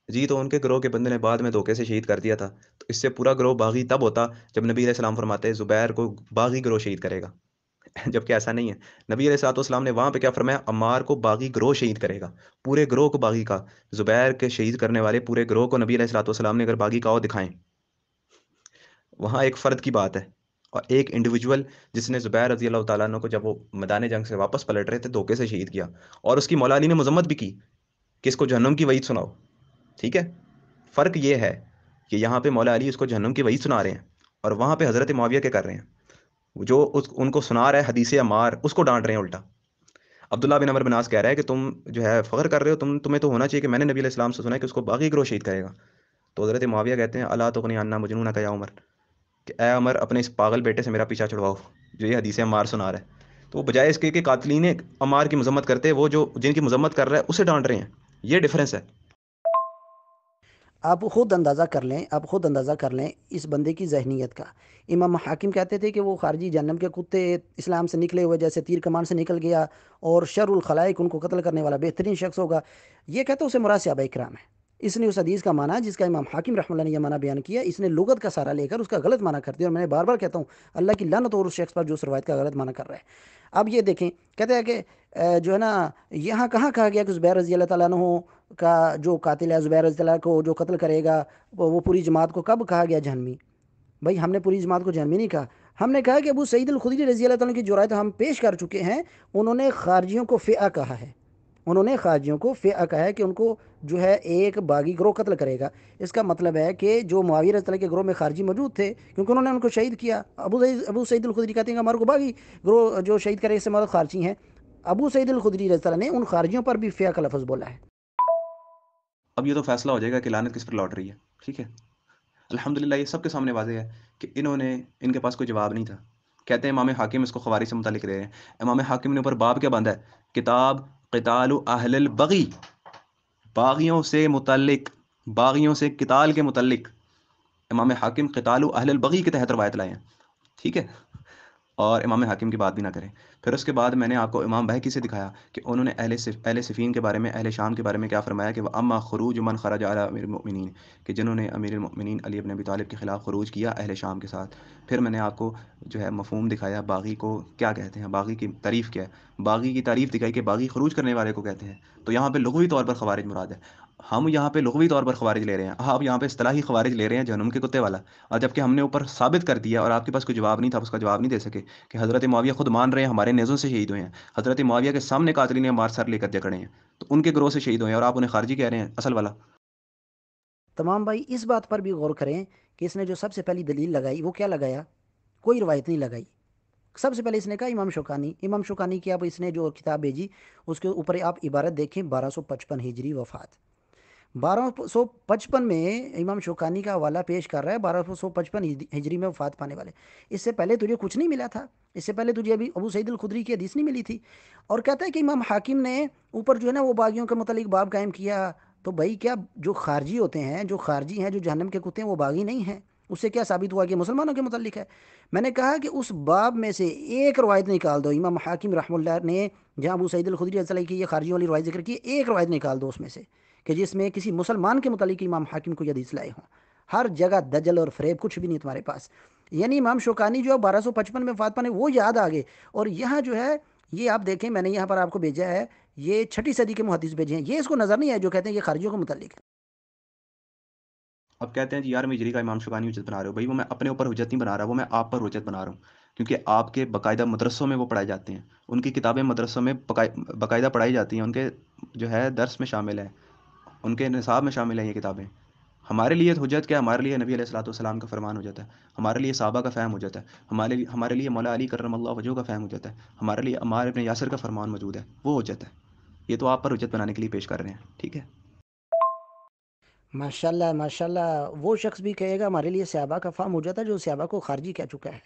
جی تو ان کے گروہ کے بندے نے بعد میں دھوکے سے شہید کر دیا تھا. تو اس سے پورا گروہ باغی تب ہوتا جب نبی علیہ السلام فرماتے زبیر کو باغی گروہ شہید کرے گا. جبکہ ایسا نہیں ہے. نبی علیہ الصلوۃ والسلام نے وہاں پہ کیا فرمایا؟ عمار کو باغی گروہ شہید کرے گا، پورے گروہ کو باغی کا. زبیر کے شہید کرنے والے پورے گروہ کو نبی علیہ الصلوۃ والسلام نے اگر باغی کا دکھائیں، وہاں ایک فرد کی بات ہے. اور ایک انڈیویجول جس نے زبیر رضی اللہ تعالیٰ عنہ کو جب وہ میدان جنگ سے واپس پلٹ رہے تھے دھوکے سے شہید کیا، اور اس کی مولا علی نے مذمت بھی کی کہ اس کو جہنم کی وعید سناؤ. ٹھیک ہے، فرق یہ ہے کہ یہاں پہ مولا علی اس کو جہنم کی وعید سنا رہے ہیں، اور وہاں پہ حضرت معاویہ کیا کر رہے ہیں؟ جو ان کو سنا رہا ہے حدیث عمار، اس کو ڈانٹ رہے ہیں الٹا. عبداللہ بن عمر بن عاص کہہ رہا ہے کہ تم جو ہے فخر کر رہے ہو، تمہیں تو ہونا چاہیے کہ میں نے نبی علیہ السلام سے سنا ہے کہ اس کو باغی گروہ شہید کرے گا. تو حضرت معاویہ کہتے ہیں اللہ تغنی عنا مجنون کا یا عمر، کہ اے عمر اپنے اس پاگل بیٹے سے میرا پیچھا چھڑواؤ جو یہ حدیث عمار سنا رہا ہے. تو وہ بجائے اس کے کہ قاتلین عمار کی مذمت کرتے، وہ جو جن کی مذمت کر رہا ہے اسے ڈانٹ رہے ہیں. یہ ڈفرینس ہے. آپ خود اندازہ کر لیں، آپ خود اندازہ کر لیں اس بندے کی ذہنیت کا. امام حاکم کہتے تھے کہ وہ خارجی جہنم کے کتے اسلام سے نکلے ہوئے جیسے تیر کمان سے نکل گیا، اور شر الخلائق ان کو قتل کرنے والا بہترین شخص ہوگا. یہ کہتے اسے مراد صحابہ کرام ہے. اس نے اس حدیث کا معنی جس کا امام حاکم رحمۃ اللہ نے یہ معنی بیان کیا، اس نے لغت کا سہارا لے کر اس کا غلط معنی کر دیا. اور میں نے بار بار کہتا ہوں اللہ کی لعنت اور اس شخص پر جو اس روایت کا غلط معنی کر رہا ہے. اب یہ دیکھیں، کہتے ہیں کہ جو ہے نا، یہاں کہاں کہا گیا کہ زبیر رضی اللہ تعالیٰ عنہ کا جو قاتل ہے، زبیر رضی اللہ کو جو قتل کرے گا وہ پوری جماعت کو کب کہا گیا جہنمی؟ بھائی ہم نے پوری جماعت کو جہنمی نہیں کہا. ہم نے کہا کہ ابو سعید الخدری رضی اللہ تعالیٰ کی جو روایت ہم پیش کر چکے ہیں، انہوں نے خارجیوں کو فئہ کہا ہے. انہوں نے خارجیوں کو فئہ کہا ہے کہ ان کو جو ہے ایک باغی گروہ قتل کرے گا. اس کا مطلب ہے کہ جو معاویہ رضی اللہ کے گروہ میں خارجی موجود تھے، کیونکہ انہوں نے ان کو شہید کیا. ابو سعید الخدری کہتے ہیں کہ ہمارے کو باغی گروہ جو شہید کرے اس سے مراد خارجی ہیں. ابو سعید الخدری رضی اللہ نے ان خارجیوں پر بھی فئہ کا لفظ بولا ہے. اب یہ تو فیصلہ ہو جائے گا کہ لعنت کس پر لوٹ رہی ہے. ٹھیک ہے، الحمدللہ یہ سب کے سامنے واضح ہے کہ ان کے پاس کوئی جواب نہیں تھا. کہتے ہیں امام حاکم اس کو خوارج سے متعلق رہے ہیں. امام حاکم نے اوپر باب کیا باندھا ہے؟ کتاب قتال اہل البغی، باغیوں سے متعلق، باغیوں سے قتال کے متعلق امام حاکم قتال اہل البغی کے تحت روایت لائے ہیں. ٹھیک ہے، اور امام حاکم کی بات بھی نہ کریں. پھر اس کے بعد میں نے آپ کو امام بہقی سے دکھایا کہ انہوں نے اہل صفین کے بارے میں، اہل شام کے بارے میں کیا فرمایا کہ اما خروج من خرج علی امیر المؤمنین، کہ جنہوں نے امیر المؤمنین علی بن ابی طالب کے خلاف خروج کیا اہل شام کے ساتھ. پھر میں نے آپ کو جو ہے مفہوم دکھایا باغی کو کیا کہتے ہیں، باغی کی تعریف کیا ہے، باغی کی تعریف دکھائی کہ باغی خروج کرنے والے کو کہتے ہیں. تو یہاں پہ لغوی طور پر خوارج مراد ہے. ہم یہاں پہ لغوی طور پر خوارج لے رہے ہیں، آپ یہاں پہ اصطلاحی خوارج لے رہے ہیں جہنم کے کتے والا. اور جبکہ ہم نے اوپر ثابت کر دیا اور آپ کے پاس کوئی جواب نہیں تھا، اس کا جواب نہیں دے سکے کہ حضرت معاویہ خود مان رہے ہیں ہمارے نیزوں سے شہید ہوئے ہیں، حضرت معاویہ کے سامنے قاتلین عمار سر لے کر جکڑے ہیں، تو ان کے گروہ سے شہید ہوئے ہیں، اور آپ انہیں خارجی کہہ رہے ہیں اصل والا. تمام بھائی اس بات پر بھی غور کریں کہ اس نے جو سب سے پہلی دلیل لگائی وہ کیا لگایا؟ کوئی روایت نہیں لگائی. سب سے پہلے اس نے کہا امام شوکانی. امام شوکانی کی اب اس نے جو کتاب بھیجی اس کے اوپر آپ عبارت دیکھیں، 1255 ہجری وفات. 1255 میں امام شوکانی کا حوالہ پیش کر رہا ہے 1255 ہجری میں وفات پانے والے. اس سے پہلے تجھے کچھ نہیں ملا تھا، اس سے پہلے تجھے ابھی ابو سعید الخدری کی حدیث نہیں ملی تھی. اور کہتا ہے کہ امام حاکم نے اوپر جو ہے نا وہ باغیوں کے متعلق باب قائم کیا. تو بھائی کیا جو خارجی ہوتے ہیں، جو خارجی ہیں، جو جہنم کے کتے ہیں، وہ باغی نہیں ہیں؟ اس سے کیا ثابت ہوا کہ مسلمانوں کے متعلق ہے؟ میں نے کہا کہ اس باب میں سے ایک روایت نکال دو امام حاکم رحمہ اللہ نے، جہاں ابو سعید الخدری رضی اللہ کی یہ خارجیوں والی روایت ذکر کی، ایک روایت نکال دو اس میں سے کہ جس میں کسی مسلمان کے متعلق امام حاکم کو یہ حدیث لائے ہوں. ہر جگہ دجل اور فریب، کچھ بھی نہیں تمہارے پاس. یعنی امام شوکانی جو 1255 میں وفات پانے وہ یاد آ گئے. اور یہاں جو ہے یہ آپ دیکھیں، میں نے یہاں پر آپ کو بھیجا ہے، یہ 6 صدی کے محدث بھیجے ہیں. یہ اس کو نظر نہیں آئے جو کہتے ہیں یہ خارجیوں کے متعلق ہے. اب کہتے ہیں جی یار میں ہجری کا امام شوکانی حجت بنا رہے ہو. بھائی وہ میں اپنے اوپر حجت نہیں بنا رہا، وہ میں آپ پر حجت بنا رہا ہوں، کیونکہ آپ کے باقاعدہ مدرسوں میں وہ پڑھائے جاتے ہیں، ان کی کتابیں مدرسوں میں باقاعدہ پڑھائی جاتی ہیں، ان کے جو ہے درس میں شامل ہے، ان کے نصاب میں شامل ہیں یہ کتابیں. ہمارے لیے حجت کیا؟ ہمارے لیے نبی علیہ الصلوۃ والسلام کا فرمان ہو جاتا ہے، ہمارے لیے صحابہ کا فہم ہو جاتا ہے، ہمارے لیے مولا علی کرم اللہ وجہہ کا فہم ہو جاتا ہے، ہمارے لیے عمار ابن یاسر کا فرمان موجود ہے، وہ حجت ہے. یہ تو آپ پر حجت بنانے کے لیے پیش کر رہے ہیں. ٹھیک ہے، ماشاءاللہ ماشاءاللہ. وہ شخص بھی کہے گا ہمارے لیے صحابہ کا فہم ہو جاتا ہے جو صحابہ کو خارجی کہہ چکا ہے.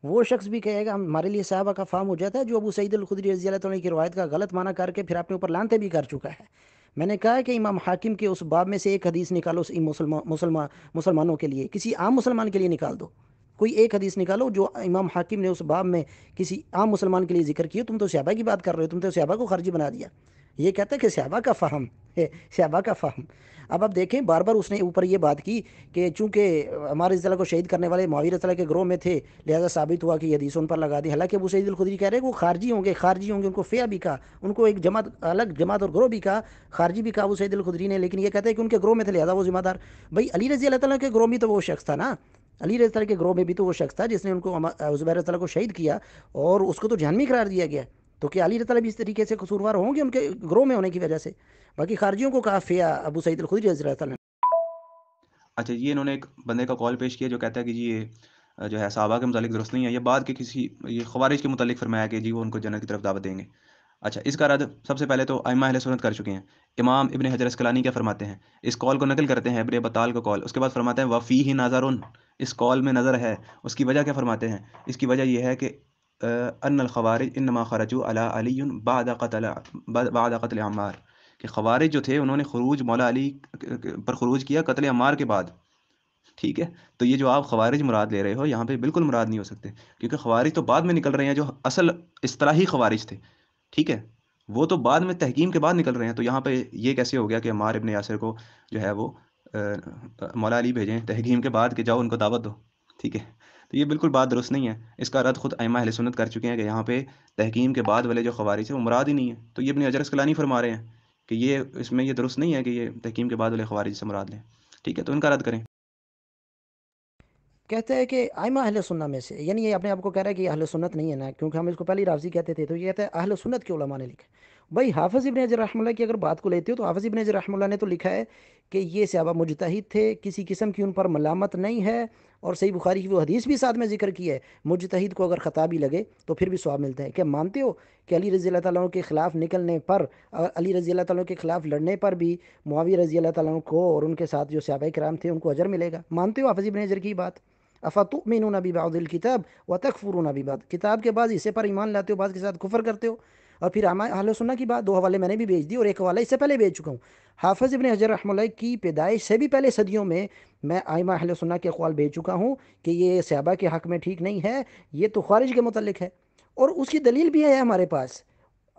وہ شخص بھی کہے گا ہمارے لیے صحابہ کا فہم ہو جاتا ہے جو ابو سعید الخدری رضی اللہ عنہ کی روایت کا غلط معنی کر کے پھر اپنے اوپر لانتے بھی کر چکا ہے. میں نے کہا کہ امام حاکم کے اس باب میں سے ایک حدیث نکالو مسلمانوں کے لیے، کسی عام مسلمان کے لیے نکال دو. کوئی ایک حدیث نکالو جو امام حاکم نے اس باب میں کسی عام مسلمان کے لیے ذکر کی. تم تو صحابہ کی بات کر رہے ہو، تم تو صحابہ کو خارجی بنا دیا. یہ کہتا ہے کہ صحابہ کا فہم ہے، صحابہ کا فہم۔ اب آپ دیکھیں بار بار اس نے اوپر یہ بات کی کہ چونکہ عمار رضی اللہ کو شہید کرنے والے معاویہ رضی اللہ کے گروہ میں تھے، لہذا ثابت ہوا کہ یہ حدیث ان پر لگا دی۔ حالانکہ ابو سعید الخدری کہہ رہے ہیں کہ وہ خارجی ہوں گے، خارجی ہوں گے، ان کو فیہ بھی کہا، ان کو ایک جماعت، الگ جماعت اور گروہ بھی کہا، خارجی بھی کہا ابو سعید الخدری نے، لیکن یہ کہتے ہیں کہ ان کے گروہ میں تھے لہذا وہ ذمہ دار۔ بھائی علی رضی اللہ تعالیٰ کے گروہ میں تو وہ شخص تھا نا، علی رضی اللہ کے گروہ میں بھی تو وہ شخص تھا جس نے ان کو زبیر رضی اللہ کو شہید کیا، اور اس کو تو جہنمی قرار دیا گیا۔ تو کیا علی رضی اللہ بھی اس طریقے سے قصوروار ہوں گے ان کے گروہ میں ہونے کی وجہ سے؟ باقی خارجیوں کو کہا فیہ ابو سعید الخدری رضی اللہ تعالیٰ نے۔ اچھا یہ انہوں نے ایک بندے کا کال پیش کیا جو کہتا ہے کہ جی یہ جو ہے صحابہ کے متعلق درست نہیں ہے، یہ بعد کے کسی یہ خوارج کے متعلق فرمایا کہ جی وہ ان کو جنت کی طرف دعوت دیں گے۔ اچھا اس کا رد سب سے پہلے تو ائمہ اہل سنت کر چکے ہیں۔ امام ابن حجر اسقلانی کیا فرماتے ہیں، اس کال کو نقل کرتے ہیں ابن بطال کا کال، اس کے بعد فرماتے ہیں وفیہ نظر، اس کال میں نظر ہے۔ اس کی وجہ کیا فرماتے ہیں، اس کی وجہ یہ ہے کہ ان الخوارج انما خرجوا علی علی بعد قتل عمار، کہ خوارج جو تھے انہوں نے خروج مولا علی پر خروج کیا قتل عمار کے بعد۔ ٹھیک ہے، تو یہ جو آپ خوارج مراد لے رہے ہو یہاں پہ بالکل مراد نہیں ہو سکتے، کیونکہ خوارج تو بعد میں نکل رہے ہیں جو اصل اصطلاحی خوارج تھے، ٹھیک ہے، وہ تو بعد میں تحکیم کے بعد نکل رہے ہیں۔ تو یہاں پہ یہ کیسے ہو گیا کہ عمار ابن یاسر کو جو ہے وہ مولا علی بھیجیں تحکیم کے بعد کہ جاؤ ان کو دعوت دو، ٹھیک ہے، تو یہ بالکل بات درست نہیں ہے۔ اس کا رد خود ائمہ اہل سنت کر چکے ہیں کہ یہاں پہ تحکیم کے بعد والے جو خوارج ہیں وہ مراد ہی نہیں ہے، تو یہ ابن حجر اسقلانی فرما رہے ہیں کہ یہ اس میں یہ درست نہیں ہے کہ یہ تحکیم کے بعد والے خوارج سے مراد لیں، ٹھیک ہے، تو ان کا رد کریں۔ کہتے ہیں کہ ائمہ اہل سنت میں سے، یعنی یہ اپنے آپ کو کہہ رہا ہے کہ یہ اہل سنت نہیں ہے نا، کیونکہ ہم اس کو پہلی رافضی کہتے تھے، تو یہ کہتا ہے اہل سنت کے علماء نے لکھا ہے۔ بھائی حافظ ابن حجر رحمہ اللہ کی اگر بات کو لیتے ہو تو حافظ ابن حجر رحمہ اللہ نے تو لکھا ہے کہ یہ صحابہ مجتہد تھے، کسی قسم کی ان پر ملامت نہیں ہے، اور صحیح بخاری کی وہ حدیث بھی ساتھ میں ذکر کی ہے، مجتہد کو اگر خطا بھی لگے تو پھر بھی ثواب ملتا ہے۔ کیا مانتے ہو کہ علی رضی اللہ تعالیٰ عنہ کے خلاف نکلنے پر، علی رضی اللہ تعالیٰ عنہ کے خلاف لڑنے پر بھی معاویہ رضی اللہ تعالیٰ عنہ کو اور ان کے ساتھ جو صحابہ کرام تھے ان کو اجر ملے گا؟ مانتے ہو حافظ ابن حجر کی بات؟ افتؤمنون ببعض الکتاب وتکفرون ببعض، کتاب کے بعض حصے پر ایمان لاتے ہو، بعض کے ساتھ کفر کرتے ہو۔ اور پھر اہل سنہ کی بات، دو حوالے میں نے بھی بھیج دی اور ایک حوالہ اس سے پہلے بھیج چکا ہوں۔ حافظ ابن حجر رحمہ اللہ کی پیدائش سے بھی پہلے صدیوں میں ائمہ اہل سنہ کے اقوال بھیج چکا ہوں کہ یہ صحابہ کے حق میں ٹھیک نہیں ہے، یہ تو خارج کے متعلق ہے، اور اس کی دلیل بھی ہے ہمارے پاس۔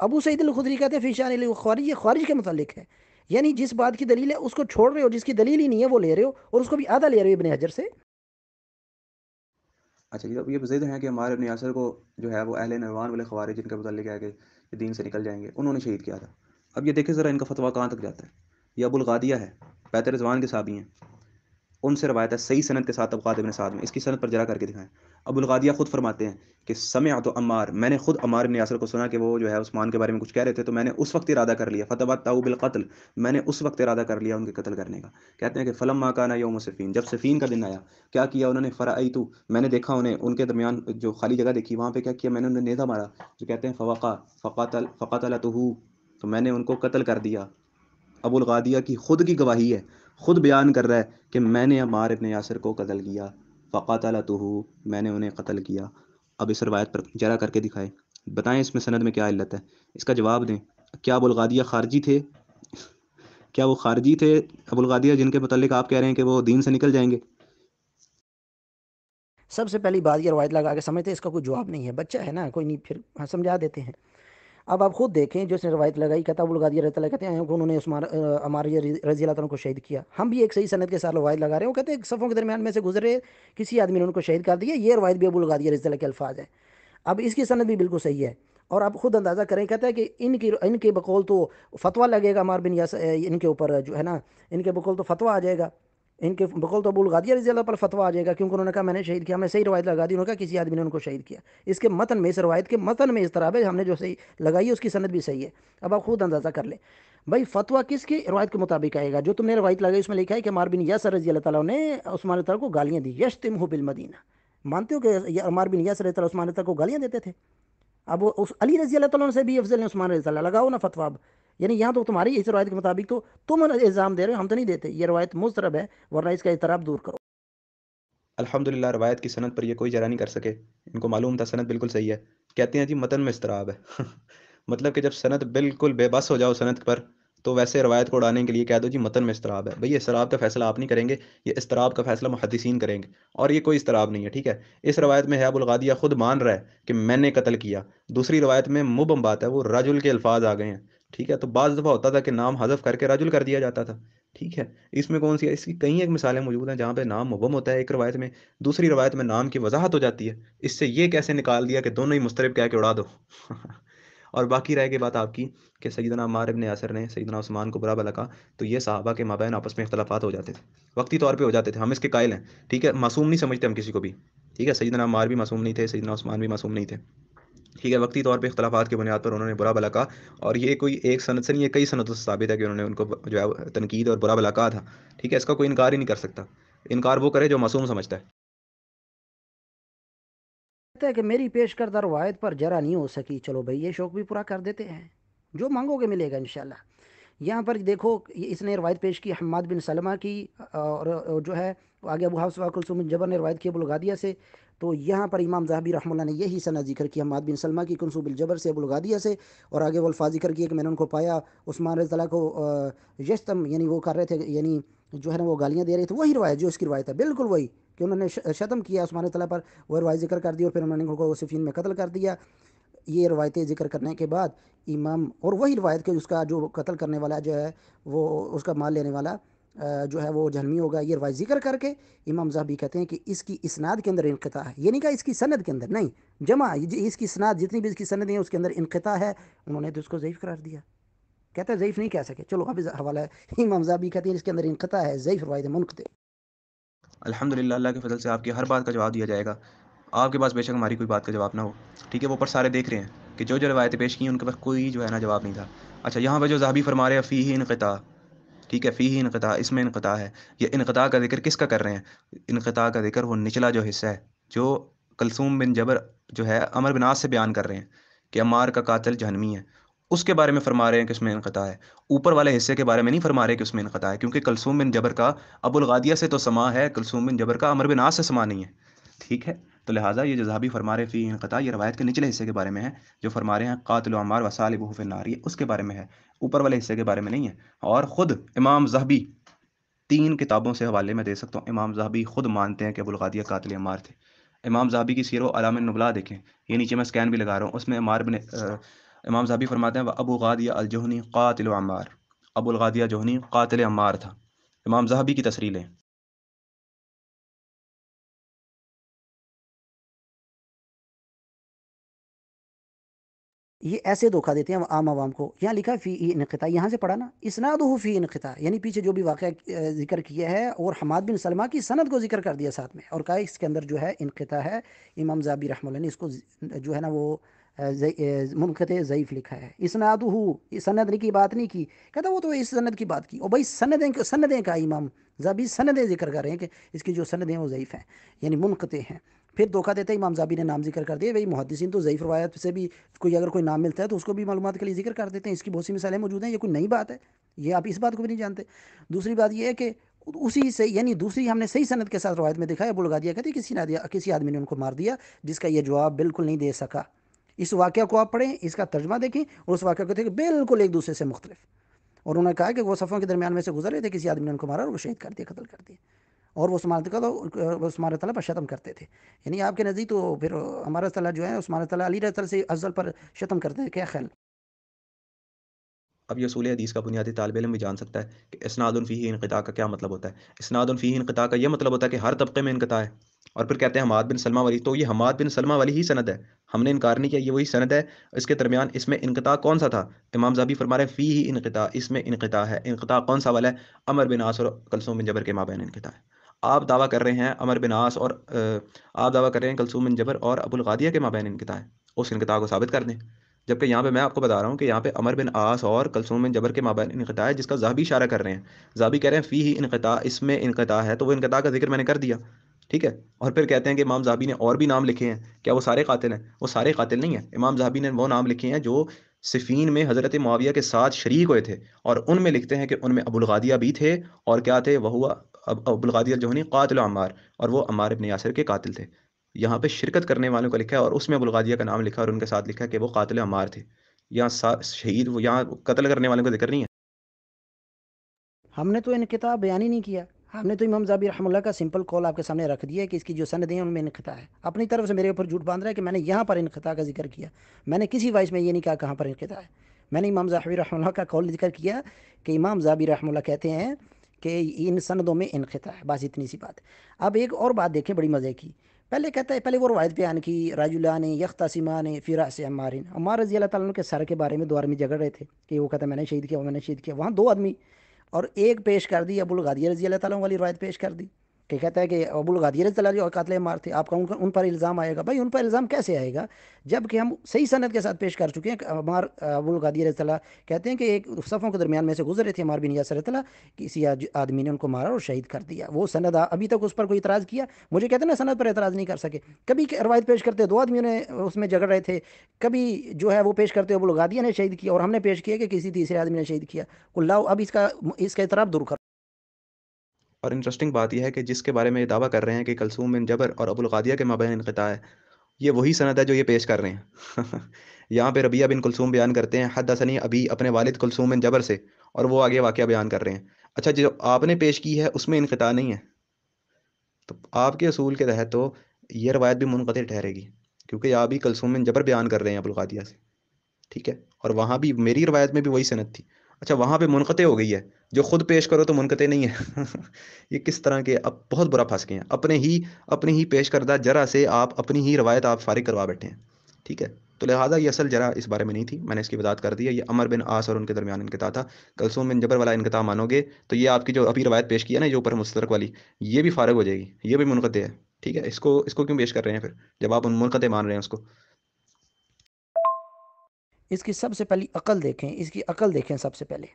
ابو سعید الخدری کہتے ہیں فی شان الخوارج، یہ خارج کے متعلق ہے، یعنی جس بات کی دلیل ہے اس کو چھوڑ رہے ہو، جس کی دلیل ہی نہیں ہے وہ لے رہے ہو، اور اس کو بھی آدھا لے رہے ہو ابن حجر سے۔ اچھا یہ ضد ہیں کہ عمار ابن یاسر کو جو ہے وہ اہل نروان والے خوارج جن کے متعلق ہے کہ یہ دین سے نکل جائیں گے انہوں نے شہید کیا تھا۔ اب یہ دیکھیں ذرا ان کا فتویٰ کہاں تک جاتا ہے۔ یہ ابو الغادیہ ہے، بیت رضوان کے صحابی ہیں، ان سے روایت ہے صحیح سند کے ساتھ طبقات ابن سعد میں، اس کی سند پر جرا کر کے دکھائیں۔ ابو الغادیہ خود فرماتے ہیں کہ سمعت عمار، میں نے خود عمار ابن یاسر کو سنا کہ وہ جو ہے عثمان کے بارے میں کچھ کہہ رہے تھے، تو میں نے اس وقت ارادہ کر لیا، فتبتؤ بالقتل، میں نے اس وقت ارادہ کر لیا ان کے قتل کرنے کا۔ کہتے ہیں کہ فلما کان یوم صفین، جب صفین کا دن آیا کیا کیا انہوں نے، فرأیت، میں نے دیکھا انہیں ان کے درمیان جو خالی جگہ دیکھی وہاں پہ کیا کیا، میں نے انہیں نیزہ مارا، جو کہتے ہیں فوقع فقتلته، تو میں نے ان کو قتل کر دیا۔ ابو الغادیہ کی خود کی گواہی ہے، خود بیان کر رہا ہے کہ میں نے عمار ابن یاسر کو قتل کیا، فقاتلته، میں نے انہیں قتل کیا۔ اب اس روایت پر جرا کر کے دکھائے، بتائیں اس میں سند میں کیا علت ہے، اس کا جواب دیں۔ کیا ابو الغادیہ خارجی تھے؟ کیا وہ خارجی تھے ابو الغادیہ جن کے متعلق آپ کہہ رہے ہیں کہ وہ دین سے نکل جائیں گے؟ سب سے پہلی بات یہ روایت لگا کے سمجھتے ہیں، اس کا کوئی جواب نہیں ہے، بچہ ہے نا، کوئی نہیں، پھر سمجھا دیتے ہیں۔ اب آپ خود دیکھیں جو اس نے روایت لگائی، کہتا ابو الغادیہ رضی اللہ کہتے ہیں کہ انہوں نے عمار رضی اللہ تعالیٰ کو شہید کیا۔ ہم بھی ایک صحیح سند کے ساتھ روایت لگا رہے ہیں، وہ کہتے ہیں صفوں کے درمیان میں سے گزرے کسی آدمی نے ان کو شہید کر دیا، یہ روایت بھی ابو الغادیہ رضی اللہ کے الفاظ ہے۔ اب اس کی سند بھی بالکل صحیح ہے، اور آپ خود اندازہ کریں، کہتا ہے کہ ان کے بقول تو فتویٰ لگے گا عمار بن یاسر ان کے اوپر جو ہے نا، ان کے بقول تو فتویٰ آ جائے گا، ان کے بقول تو ابو الغادیہ رضی اللہ پر فتویٰ آ جائے گا، کیونکہ انہوں نے کہا میں نے شہید کیا، میں صحیح روایت لگا دی، انہوں نے کہا کسی آدمی نے ان کو شہید کیا۔ اس کے متن میں، اس روایت کے متن میں اضطراب ہے، ہم نے جو صحیح لگائی ہے اس کی سند بھی صحیح ہے۔ اب آپ خود اندازہ کر لیں بھائی فتویٰ کس کی روایت کے مطابق آئے گا؟ جو تم نے روایت لگائی اس میں لکھا ہے کہ عمار بن یاسر رضی اللہ تعالیٰ نے عثمان رضی اللہ کو گالیاں دی، یشتمہ بالمدینہ، مانتے ہو کہ عمار بن یاسر رضی اللہ عثمان رضی اللہ کو گالیاں دیتے تھے؟ اب وہ اس علی رضی اللہ تعالیٰ سے بھی افضل نے عثمان رضی اللہ، لگاؤ نا فتویٰ اب، یعنی یہاں تو تمہاری اس روایت کے مطابق تو تم الزام دے رہے ہو، ہم تو نہیں دیتے، یہ روایت مضطرب ہے، ورنہ اس کا اضطراب دور کرو۔ الحمدللہ روایت کی سند پر یہ کوئی جرا نہیں کر سکے، ان کو معلوم تھا سند بالکل صحیح ہے، کہتے ہیں جی متن میں اضطراب ہے مطلب کہ جب سند بالکل بے بس ہو جاؤ سند پر تو ویسے روایت کو اڑانے کے لیے کہہ دو جی متن میں اضطراب ہے۔ بھئی اضطراب کا فیصلہ آپ نہیں کریں گے، یہ اضطراب کا فیصلہ محدثین کریں گے، اور یہ کوئی اضطراب نہیں ہے، ٹھیک ہے۔ اس روایت میں ہے ابو الغادیہ خود مان رہا ہے کہ میں نے قتل کیا، دوسری روایت میں مبہم بات ہے، وہ رجل کے الفاظ آ گئے ہیں، ٹھیک ہے، تو بعض دفعہ ہوتا تھا کہ نام حذف کر کے رجل کر دیا جاتا تھا. ٹھیک ہے، اس میں کون سی ہے؟ اس کی کئی ایک مثالیں موجود ہیں جہاں پہ نام مبہم ہوتا ہے ایک روایت میں، دوسری روایت میں نام کی وضاحت ہو جاتی ہے. اس سے یہ کیسے نکال دیا کہ دونوں ہی مسترب کہہ کے اڑا دو. اور باقی رہ گئی بات آپ کی کہ سیدنا عمار ابن یاسر نے سیدنا عثمان کو برا بھلا کہا، تو یہ صحابہ کے مابین آپس میں اختلافات ہو جاتے تھے، وقتی طور پہ ہو جاتے تھے، ہم اس کے قائل ہیں. ٹھیک ہے، معصوم نہیں سمجھتے ہم کسی کو بھی. ٹھیک ہے، سیدنا عمار بھی معصوم نہیں تھے، سیدنا عثمان بھی معصوم نہیں تھے. ٹھیک ہے، وقتی طور پہ اختلافات کی بنیاد پر انہوں نے برا بھلا کہا، اور یہ کوئی ایک سند سے نہیں، یہ کئی سندوں سے ثابت ہے کہ انہوں نے ان کو جو ہے تنقید اور برا بھلا کہا تھا. ٹھیک ہے، اس کا کوئی انکار ہی نہیں کر سکتا. انکار وہ کرے جو معصوم سمجھتا ہے. کہتا ہے کہ میری پیش کردہ روایت پر جرا نہیں ہو سکی، چلو بھائی یہ شوق بھی پورا کر دیتے ہیں، جو مانگو گے ملے گا انشاءاللہ. یہاں پر دیکھو اس نے روایت پیش کی حماد بن سلمہ کی، اور جو ہے آگے ابو حفص کلثوم بن جبر نے روایت کی ابو الغادیہ سے. تو یہاں پر امام ذہبی رحمہ اللہ نے یہی سند ذکر کیا حماد بن سلمہ کی کلثوم بن جبر سے ابو الغادیہ سے، اور آگے وہ الفاظ ذکر کیے کہ میں نے ان کو پایا عثمان رضی اللہ کو یشتم، یعنی وہ کر رہے تھے، یعنی جو ہے نا وہ گالیاں دے رہے تھے. وہی روایت جو اس کی روایت ہے بالکل وہی، کہ انہوں نے شتم کیا عثمان تعالیٰ پر، وہ روایت ذکر کر دی اور پھر انہوں نے ان کو صفین میں قتل کر دیا. یہ روایتیں ذکر کرنے کے بعد امام، اور وہی روایت کہ اس کا جو قتل کرنے والا جو ہے وہ اس کا مال لینے والا جو ہے وہ جہنمی ہوگا، یہ روایت ذکر کر کے امام ذہبی کہتے ہیں کہ اس کی اسناد کے اندر انقطاع ہے. یہ نہیں کہا اس کی سند کے اندر، نہیں، جمع اس کی اسناد جتنی بھی اس کی سندیں ہیں اس کے اندر انقطاع ہے. انہوں نے تو اس کو ضعیف قرار دیا. کہتے ہیں ضعیف نہیں کہہ سکے، چلو اب حوالہ ہے امام ذہبی کہتے ہیں اس کے اندر انقطاع ہے، ضعیف روایت منقطع. الحمدللہ، اللہ کے فضل سے آپ کی ہر بات کا جواب دیا جائے گا. آپ کے پاس بے شک ہماری کوئی بات کا جواب نہ ہو. ٹھیک ہے، وہ پر سارے دیکھ رہے ہیں کہ جو جو روایتیں پیش کی ہیں ان کے پاس کوئی جو ہے نا جواب نہیں تھا. اچھا، یہاں پہ جو ذہبی فرما رہے ہیں فیہ انقطاع، ٹھیک ہے، فیہ انقطاع، اس میں انقطاع ہے. یہ انقطاع کا ذکر کس کا کر رہے ہیں؟ انقطاع کا ذکر وہ نچلا جو حصہ ہے جو کلثوم بن جبر جو ہے عمر بن عاص سے بیان کر رہے ہیں کہ عمار کا قاتل جہنمی ہے، اس کے بارے میں فرما رہے ہیں کہ اس میں انقطاع ہے. اوپر والے حصے کے بارے میں نہیں فرما رہے کہ اس میں انقطاع ہے، کیونکہ کلثوم بن جبر کا ابو الغادیہ سے تو سما ہے، کلثوم بن جبر کا عمر بن عاص سے سما نہیں ہے. ٹھیک ہے، تو لہٰذا یہ جو ذہبی فرما رہے فی انقطاع، یہ روایت کے نچلے حصے کے بارے میں ہے، جو فرما رہے ہیں قاتل عمار وصالبہ فی النار، یہ اس کے بارے میں ہے، اوپر والے حصے کے بارے میں نہیں ہے. اور خود امام ذہبی 3 کتابوں سے حوالے میں دے سکتا ہوں، امام ذہبی خود مانتے ہیں کہ ابو الغادیہ قاتل عمار تھے. امام ذہبی کی سیر و اعلام النبلاء دیکھیں، یہ نیچے میں اسکین بھی لگا رہا ہوں، اس میں امام ذہبی فرماتے ہیں ابو غادیہ الجہنی قاتل عمار، ابو الغادیہ جوہنی قاتل عمار تھا. امام ذہبی کی تصریح لیں. یہ ایسے دھوکہ دیتے ہیں عام عوام کو. یہاں لکھا فی انقطاع، یہاں سے پڑھا نا، اسنادہ فی انقطاع، یعنی پیچھے جو بھی واقعہ ذکر کیا ہے اور حماد بن سلمہ کی سند کو ذکر کر دیا ساتھ میں، اور کہا اس کے اندر جو ہے انقطاع ہے. امام ذہبی رحمہ اللہ نے اس کو جو ہے نا وہ منقطع ضعیف لکھا ہے. اسنادہ، سند کی بات نہیں کی، کہتا وہ تو اس سند کی بات کی. اور بھائی سندیں کا امام ذہبی سندیں ذکر کر رہے ہیں کہ اس کی جو سندیں وہ ضعیف ہیں، یعنی منقطع ہیں. پھر دھوکہ دیتے ہیں امام ذہبی نے نام ذکر کر دیا. بھائی محدثین تو ضعیف روایت سے بھی اگر کوئی نام ملتا ہے تو اس کو بھی معلومات کے لیے ذکر کر دیتے ہیں. اس کی بہت سی مثالیں موجود ہیں، یہ کوئی نئی بات ہے، یہ آپ اس بات کو بھی نہیں جانتے. دوسری بات یہ ہے کہ اسی سے، یعنی دوسری ہم نے صحیح سند کے ساتھ روایت میں دیکھا ہے ابو الغادیہ کہتے ہیں کسی آدمی نے ان کو مار دیا، جس کا یہ جواب بالکل نہیں دے سکا. اس واقعہ کو آپ پڑھیں، اس کا ترجمہ دیکھیں، اور اس واقعہ کو دیکھیں بالکل ایک دوسرے سے مختلف. اور انہوں نے کہا کہ وہ صفوں کے درمیان میں سے گزر رہے تھے، کسی آدمی نے ان کو مارا اور وہ شہید کر دیا، قتل کر دیا. اور وہ عثمان تعالیٰ پر شتم کرتے تھے. یعنی آپ کے نزدیک تو پھر ہمارا تعالیٰ جو ہے عثمان تعالیٰ علی رضی سے افضل پر شتم کرتے تھے، کیا خیال؟ اب یہ اصول حدیث کا بنیادی طالب علم بھی جان سکتا ہے کہ اسناد فیہ انقطاع کا کیا مطلب ہوتا ہے. اسناد فیہ انقطاع کا یہ مطلب ہوتا ہے کہ ہر طبقے میں انقطاع ہے. اور پھر کہتے ہیں حماد بن سلمہ والی، تو یہ حماد بن سلمہ والی ہی سند ہے، ہم نے انکار نہیں کیا، یہ وہی سند ہے. اس کے درمیان اس میں انقطاع کون سا تھا؟ امام ذہبی فرما رہے ہیں فیہ انقطاع، اس میں انقطاع ہے. انقطاع کون سا والا ہے؟ عمر بن عاص اور کلثوم بن جبر کے مابین انقطاع ہے. آپ دعویٰ کر رہے ہیں عمر بن عاص اور آپ دعویٰ کر رہے ہیں کلثوم بن جبر اور ابو الغادیہ کے مابین انقطاع ہے. اس انقطاع کو ثابت کر دیں. جبکہ یہاں پہ میں آپ کو بتا رہا ہوں کہ یہاں پہ عمر بن عاص اور کلثوم بن جبر کے مابین انقطاع ہے، جس کا ذہبی اشارہ کر رہے ہیں. ذہبی کہہ رہے ہیں فیہ انقطاع، اس میں انقطاع ہے، تو وہ انقطاع کا ذکر میں نے کر دیا. ٹھیک ہے، اور پھر کہتے ہیں کہ امام ذہبی نے اور بھی نام لکھے ہیں، کیا وہ سارے قاتل ہیں؟ وہ سارے قاتل نہیں ہیں. امام ذہبی نے وہ نام لکھے ہیں جو صفین میں حضرت معاویہ کے ساتھ شریک ہوئے تھے، اور ان میں لکھتے ہیں کہ ان میں ابو الغادیہ بھی تھے، اور کیا تھے؟ وہ ہوا ابو الغادیہ الجہنی قاتل عمار، اور وہ عمار ابن یاسر کے قاتل تھے. یہاں پہ شرکت کرنے والوں کا لکھا ہے، اور اس میں ابو الغادیہ کا نام لکھا ہے، اور ان کے ساتھ لکھا ہے کہ وہ قاتل عمار تھے. یہاں شہید، وہ یہاں قتل کرنے والوں کا ذکر نہیں ہے. ہم نے تو انقطاع بیان ہی نہیں کیا. ہم نے تو امام ذہبی رحمہ اللہ کا سمپل کال آپ کے سامنے رکھ دیا ہے کہ اس کی جو سندیں ہیں ان میں انقطاع ہے. اپنی طرف سے میرے اوپر جھوٹ باندھ رہا ہے کہ میں نے یہاں پر انقطاع کا ذکر کیا. میں نے کسی وائس میں یہ نہیں کہا کہاں پر انقطاع ہے. میں نے امام ذہبی رحمہ اللہ کا قول ذکر کیا کہ امام ذہبی رحمہ اللہ کہتے ہیں کہ ان سندوں میں انقطاع ہے، بس اتنی سی بات ہے۔ اب ایک اور بات دیکھیں بڑی مزے کی، پہلے کہتا ہے، پہلے وہ روایت بیان کی، راجلان یختصمان فی رأس عمار، عمار رضی اللہ تعالیٰ عنہ کے سر کے بارے میں دو آدمی جھگڑ رہے تھے کہ وہ کہتا ہے میں نے شہید کیا، وہ میں نے شہید کیا، وہاں دو آدمی، اور ایک پیش کر دی ابو الغادیہ رضی اللہ تعالیٰ عنہ والی روایت پیش کر دی کہ کہتا ہے کہ ابو الغادیہ رضی اللہ عنہ جو قاتل عمار تھے، آپ کا ان پر الزام آئے گا۔ بھائی ان پر الزام کیسے آئے گا جب کہ ہم صحیح سند کے ساتھ پیش کر چکے ہیں کہ عمار ابو الغادیہ رضی اللہ کہتے ہیں کہ ایک صفوں کے درمیان میں سے گزر رہے تھے عمار بن یاسر رضی اللہ، کسی آدمی نے ان کو مارا اور شہید کر دیا۔ وہ سند ابھی تک اس پر کوئی اعتراض کیا؟ مجھے کہتے ہیں نا سند پر اعتراض نہیں کر سکے، کبھی روایت پیش کرتے دو آدمیوں نے اس میں جھگڑ رہے تھے، کبھی جو ہے وہ پیش کرتے ابو الغادیہ نے شہید کیا اور ہم نے پیش کیا کہ کسی تیسرے آدمی نے شہید کیا۔ اللہ اب اس کا اعتراف دور کر۔ اور انٹرسٹنگ بات یہ ہے کہ جس کے بارے میں یہ دعویٰ کر رہے ہیں کہ کلثوم بن جبر اور ابو الغادیہ کے مابین انقطاع ہے، یہ وہی سند ہے جو یہ پیش کر رہے ہیں۔ یہاں پہ ربیعہ بن کلثوم بیان کرتے ہیں حدثنی ابی اپنے والد کلثوم بن جبر سے، اور وہ آگے واقعہ بیان کر رہے ہیں۔ اچھا، جو آپ نے پیش کی ہے اس میں انقطاع نہیں ہے، تو آپ کے اصول کے تحت تو یہ روایت بھی منقطع ٹھہرے گی، کیونکہ یہ ابھی کلثوم بن جبر بیان کر رہے ہیں ابو الغادیہ سے، ٹھیک ہے، اور وہاں بھی میری روایت میں بھی وہی سند تھی۔ اچھا، وہاں پہ منقطع ہو گئی ہے، جو خود پیش کرو تو منقطع نہیں ہے۔ یہ کس طرح کے، اب بہت برا پھنس گئے ہیں اپنے ہی پیش کردہ جرح سے، آپ اپنی ہی روایت آپ فارغ کروا بیٹھے ہیں، ٹھیک ہے۔ تو لہٰذا یہ اصل جرح اس بارے میں نہیں تھی، میں نے اس کی وضاحت کر دی ہے، یہ عمر بن عاص اور ان کے درمیان انقطاع تھا۔ کلثوم بن جبر والا انقطاع مانو گے تو یہ آپ کی جو ابھی روایت پیش کی ہے نا، جو اوپر مستدرک والی، یہ بھی فارغ ہو جائے گی، یہ بھی منقطع ہے، ٹھیک ہے۔ اس کو کیوں پیش کر رہے ہیں پھر جب آپ ان منقطع مان رہے ہیں اس کو؟ اس کی سب سے پہلی عقل دیکھیں، اس کی عقل دیکھیں سب سے پہلے۔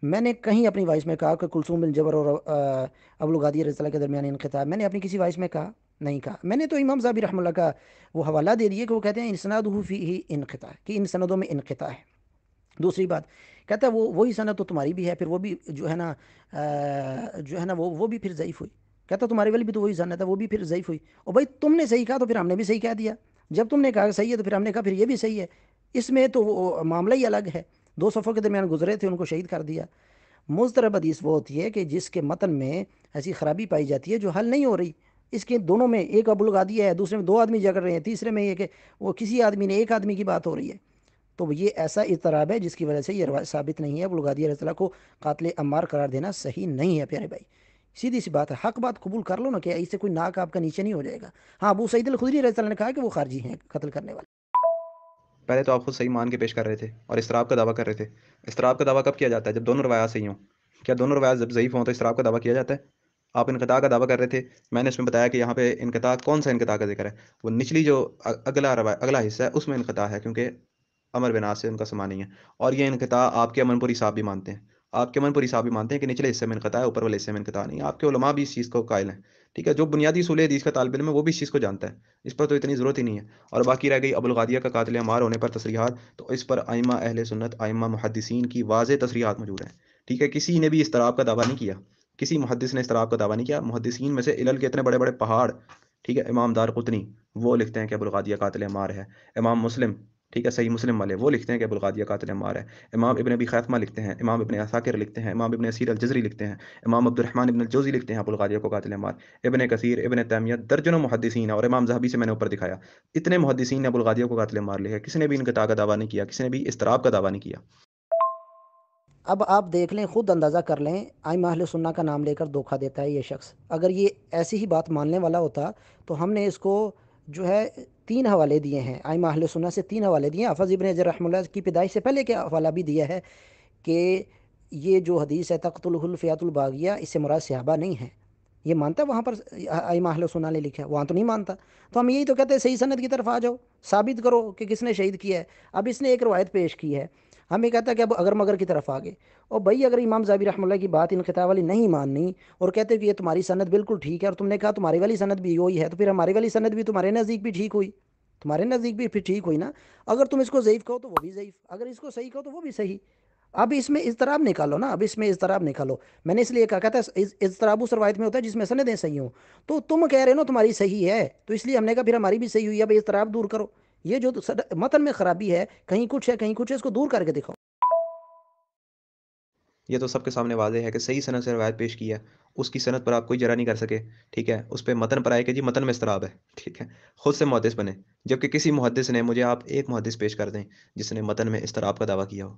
میں نے کہیں اپنی وائس میں کہا کہ کلثوم بن جبر اور ابو الغادیہ رضی اللہ کے درمیان انقطاع، میں نے اپنی کسی وائس میں کہا نہیں کہا، میں نے تو امام ذہبی رحمہ اللہ کا وہ حوالہ دے دیا کہ وہ کہتے ہیں اسنادہ فیہ انقطاع، کہ ان سندوں میں انقطاع ہے۔ دوسری بات کہتا ہے وہی سند تو تمہاری بھی ہے، پھر وہ بھی جو ہے نا وہ بھی پھر ضعیف ہوئی۔ کہتا تمہاری والی بھی تو وہی سند ہے، وہ بھی پھر ضعیف ہوئی۔ اور بھائی تم نے صحیح کہا تو پھر ہم نے بھی صحیح کہہ دیا، جب تم نے کہا صحیح ہے تو پھر ہم نے کہا پھر یہ بھی صحیح ہے۔ اس میں تو وہ معاملہ ہی الگ ہے، دو صفوں کے درمیان گزرے تھے، ان کو شہید کر دیا۔ مضطرب حدیث وہ ہوتی ہے کہ جس کے متن میں ایسی خرابی پائی جاتی ہے جو حل نہیں ہو رہی۔ اس کے دونوں میں ایک ابو الغادیہ ہے، دوسرے میں دو آدمی جھگڑ رہے ہیں، تیسرے میں یہ کہ وہ کسی آدمی نے ایک آدمی کی بات ہو رہی ہے، تو یہ ایسا اضطراب ہے جس کی وجہ سے یہ روایت ثابت نہیں ہے۔ ابو الغادیہ رضی اللہ کو قاتل عمار قرار دینا صحیح نہیں ہے پیارے بھائی، سیدھی سی بات ہے، حق بات قبول کر لو نا کہ اس سے کوئی ناک آپ کا نیچے نہیں ہو جائے گا۔ ہاں، ابو سعید الخدری رضی اللہ نے کہا کہ وہ خارجی ہیں قتل کرنے والے۔ پہلے تو آپ خود صحیح مان کے پیش کر رہے تھے اور اضطراب کا دعویٰ کر رہے تھے۔ اضطراب کا دعویٰ کب کیا جاتا ہے؟ جب دونوں روایات صحیح ہوں۔ کیا دونوں روایات جب ضعیف ہوں تو اضطراب کا دعویٰ کیا جاتا ہے؟ آپ انقطاع کا دعویٰ کر رہے تھے، میں نے اس میں بتایا کہ یہاں پہ انقطاع کون سا انقطاع کا ذکر ہے؟ وہ نچلی جو اگلا حصہ ہے اس میں انقطاع ہے، کیونکہ امر بن عاص سے ان کا سما نہیں ہے، اور یہ انقطاع آپ کے امن پوری صاحب بھی مانتے ہیں، آپ کے امن پوری صاحب بھی مانتے ہیں کہ نچلے حصے میں انقطاع ہے، اوپر والے حصے میں انقطاع نہیں ہے۔ آپ کے علماء بھی اس چیز کو قائل ہیں، ٹھیک ہے۔ جو بنیادی اصول حدیث کا طالب علم ہے وہ بھی اس چیز کو جانتا ہے، اس پر تو اتنی ضرورت ہی نہیں ہے۔ اور باقی رہ گئی ابو الغادیہ کا قاتل عمار ہونے پر تصریحات، تو اس پر ائمہ اہل سنت، ائمہ محدثین کی واضح تصریحات موجود ہیں، ٹھیک ہے۔ کسی نے بھی اضطراب کا دعویٰ نہیں کیا، کسی محدث نے اضطراب کا دعویٰ نہیں کیا۔ محدثین میں سے علل کے اتنے بڑے بڑے پہاڑ، ٹھیک ہے، امام دار قطنی وہ لکھتے ہیں کہ ابو الغادیہ قاتل عمار ہے۔ امام مسلم، ٹھیک ہے، صحیح مسلم والے وہ لکھتے ہیں کہ ابو الغادیہ قاتل عمار ہے۔ امام ابن ابی خیثمہ لکھتے ہیں، امام ابن عساکر لکھتے ہیں، امام ابن اسیر الجزری لکھتے ہیں، امام عبد الرحمن ابن الجوزی لکھتے ہیں ابو الغادیہ کو قاتل عمار، ابن کثیر، ابن تیمیہ، درجنوں محدثین ہیں، اور امام ذہبی سے میں نے اوپر دکھایا اتنے محدثین نے ابو الغادیہ کو قاتل عمار لکھا، کسی نے بھی انقطاع کا دعویٰ نہیں کیا، کسی نے بھی اضطراب کا دعویٰ نہیں کیا۔ اب آپ دیکھ لیں، خود اندازہ کر لیں، ائمہ اہل سنہ کا نام لے کر دھوکہ دیتا ہے یہ شخص۔ اگر یہ ایسی ہی بات ماننے والا ہوتا تو ہم نے اس کو جو ہے 3 حوالے دیے ہیں، ائمہ اہل سنہ سے 3 حوالے دیے ہیں۔ حافظ ابن حجر رحمہ اللہ کی پیدائش سے پہلے کے حوالہ بھی دیا ہے کہ یہ جو حدیث ہے تقتلہ الفئۃ الباغیہ، اس سے مراد صحابہ نہیں ہے، یہ مانتا ہے وہاں پر ائمہ اہل سنہ نے لکھا ہے، وہاں تو نہیں مانتا۔ تو ہم یہی تو کہتے ہیں صحیح سند کی طرف آ جاؤ، ثابت کرو کہ کس نے شہید کیا ہے۔ اب اس نے ایک روایت پیش کی ہے، ہمیں کہتا ہے کہ اب اگر مگر کی طرف آگے، اور بھائی اگر امام ذہبی رحمہ اللہ کی بات انقطاع والی نہیں ماننی اور کہتے کہ یہ تمہاری سند بالکل ٹھیک ہے، اور تم نے کہا تمہاری والی سند بھی وہی ہے، تو پھر ہماری والی سند بھی تمہارے نزدیک بھی ٹھیک ہوئی، تمہارے نزدیک بھی پھر ٹھیک ہوئی نا۔ اگر تم اس کو ضعیف کہو تو وہ بھی ضعیف، اگر اس کو صحیح کہو تو وہ بھی صحیح۔ اب اس میں اضطراب نکالو نا، اب اس میں اضطراب نکالو۔ میں نے اس لیے کہا، کہتا ہے اضطراب اس روایت میں ہوتا ہے جس میں سندیں صحیح ہوں، تو تم کہہ رہے ہو نا تمہاری صحیح ہے، تو اس لیے ہم نے کہا پھر ہماری بھی صحیح ہوئی، اب اضطراب دور کرو۔ یہ جو متن میں خرابی ہے، کہیں کچھ ہے کہیں کچھ ہے، اس کو دور کر کے دکھاؤ۔ یہ تو سب کے سامنے واضح ہے کہ صحیح سند سے روایت پیش کی ہے، اس کی سند پر آپ کوئی جرح نہیں کر سکے، ٹھیک ہے، اس پہ متن پر آئے کہ جی متن میں اضطراب ہے، ٹھیک ہے، خود سے محدث بنے، جبکہ کسی محدث نے، مجھے آپ ایک محدث پیش کر دیں جس نے متن میں اضطراب کا دعویٰ کیا ہو۔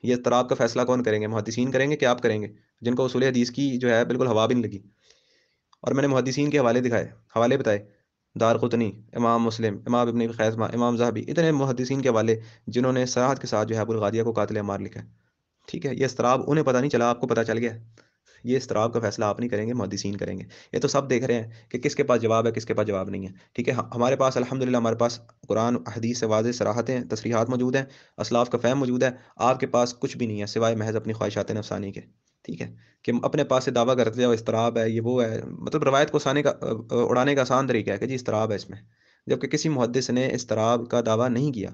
یہ اضطراب کا فیصلہ کون کریں گے؟ محدثین کریں گے کہ آپ کریں گے، جن کو اصول حدیث کی جو ہے بالکل ہوا بھی نہیں لگی؟ اور میں نے محدثین کے حوالے دکھائے، حوالے بتائے، دار قطنی، امام مسلم، امام ابن خیزمہ، امام زاہبی، اتنے محدثین کے حوالے جنہوں نے صراحت کے ساتھ جو ہے ابو الغادیہ کو قاتل عمار لکھا ہے، ٹھیک ہے، یہ اضطراب انہیں پتہ نہیں چلا، آپ کو پتہ چل گیا؟ یہ اضطراب کا فیصلہ آپ نہیں کریں گے، محدثین کریں گے۔ یہ تو سب دیکھ رہے ہیں کہ کس کے پاس جواب ہے، کس کے پاس جواب نہیں ہے، ٹھیک ہے، ہمارے پاس الحمدللہ ہمارے پاس قرآن حدیث سے واضح صراحتیں، تصریحات موجود ہیں، اسلاف کا فہم موجود ہے۔ آپ کے پاس کچھ بھی نہیں ہے سوائے محض اپنی خواہشات نفسانی کے، ٹھیک ہے، کہ اپنے پاس سے دعویٰ کرتے جاؤ اضطراب ہے، یہ وہ ہے، مطلب روایت کو اڑانے کا آسان طریقہ ہے کہ جی اضطراب ہے اس میں، جبکہ کسی محدث نے اضطراب کا دعویٰ نہیں کیا،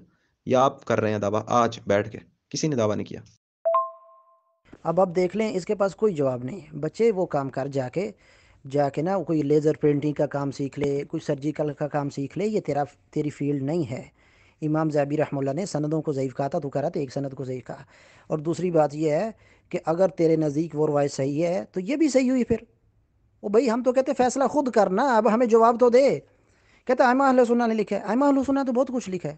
یا آپ کر رہے ہیں دعویٰ آج بیٹھ کے، کسی نے دعویٰ نہیں کیا۔ اب دیکھ لیں اس کے پاس کوئی جواب نہیں ہے، بچے وہ کام کر جا کے نا کوئی لیزر پرنٹنگ کا کام سیکھ لے، کوئی سرجیکل کا کام سیکھ لے، یہ تیری فیلڈ نہیں ہے۔ امام زابی رحمہ اللہ نے سندوں کو ضعیف کہا تھا، تو کہہ رہا تھا ایک سند کو ضعیف کہا۔ اور دوسری بات یہ ہے کہ اگر تیرے نزدیک وہ روایت صحیح ہے تو یہ بھی صحیح ہوئی پھر۔ وہ بھائی ہم تو کہتے فیصلہ خود کرنا، اب ہمیں جواب تو دے۔ کہتا ائمہ اہل سنہ نے لکھا ہے، ائمہ اہل سنہ تو بہت کچھ لکھا ہے،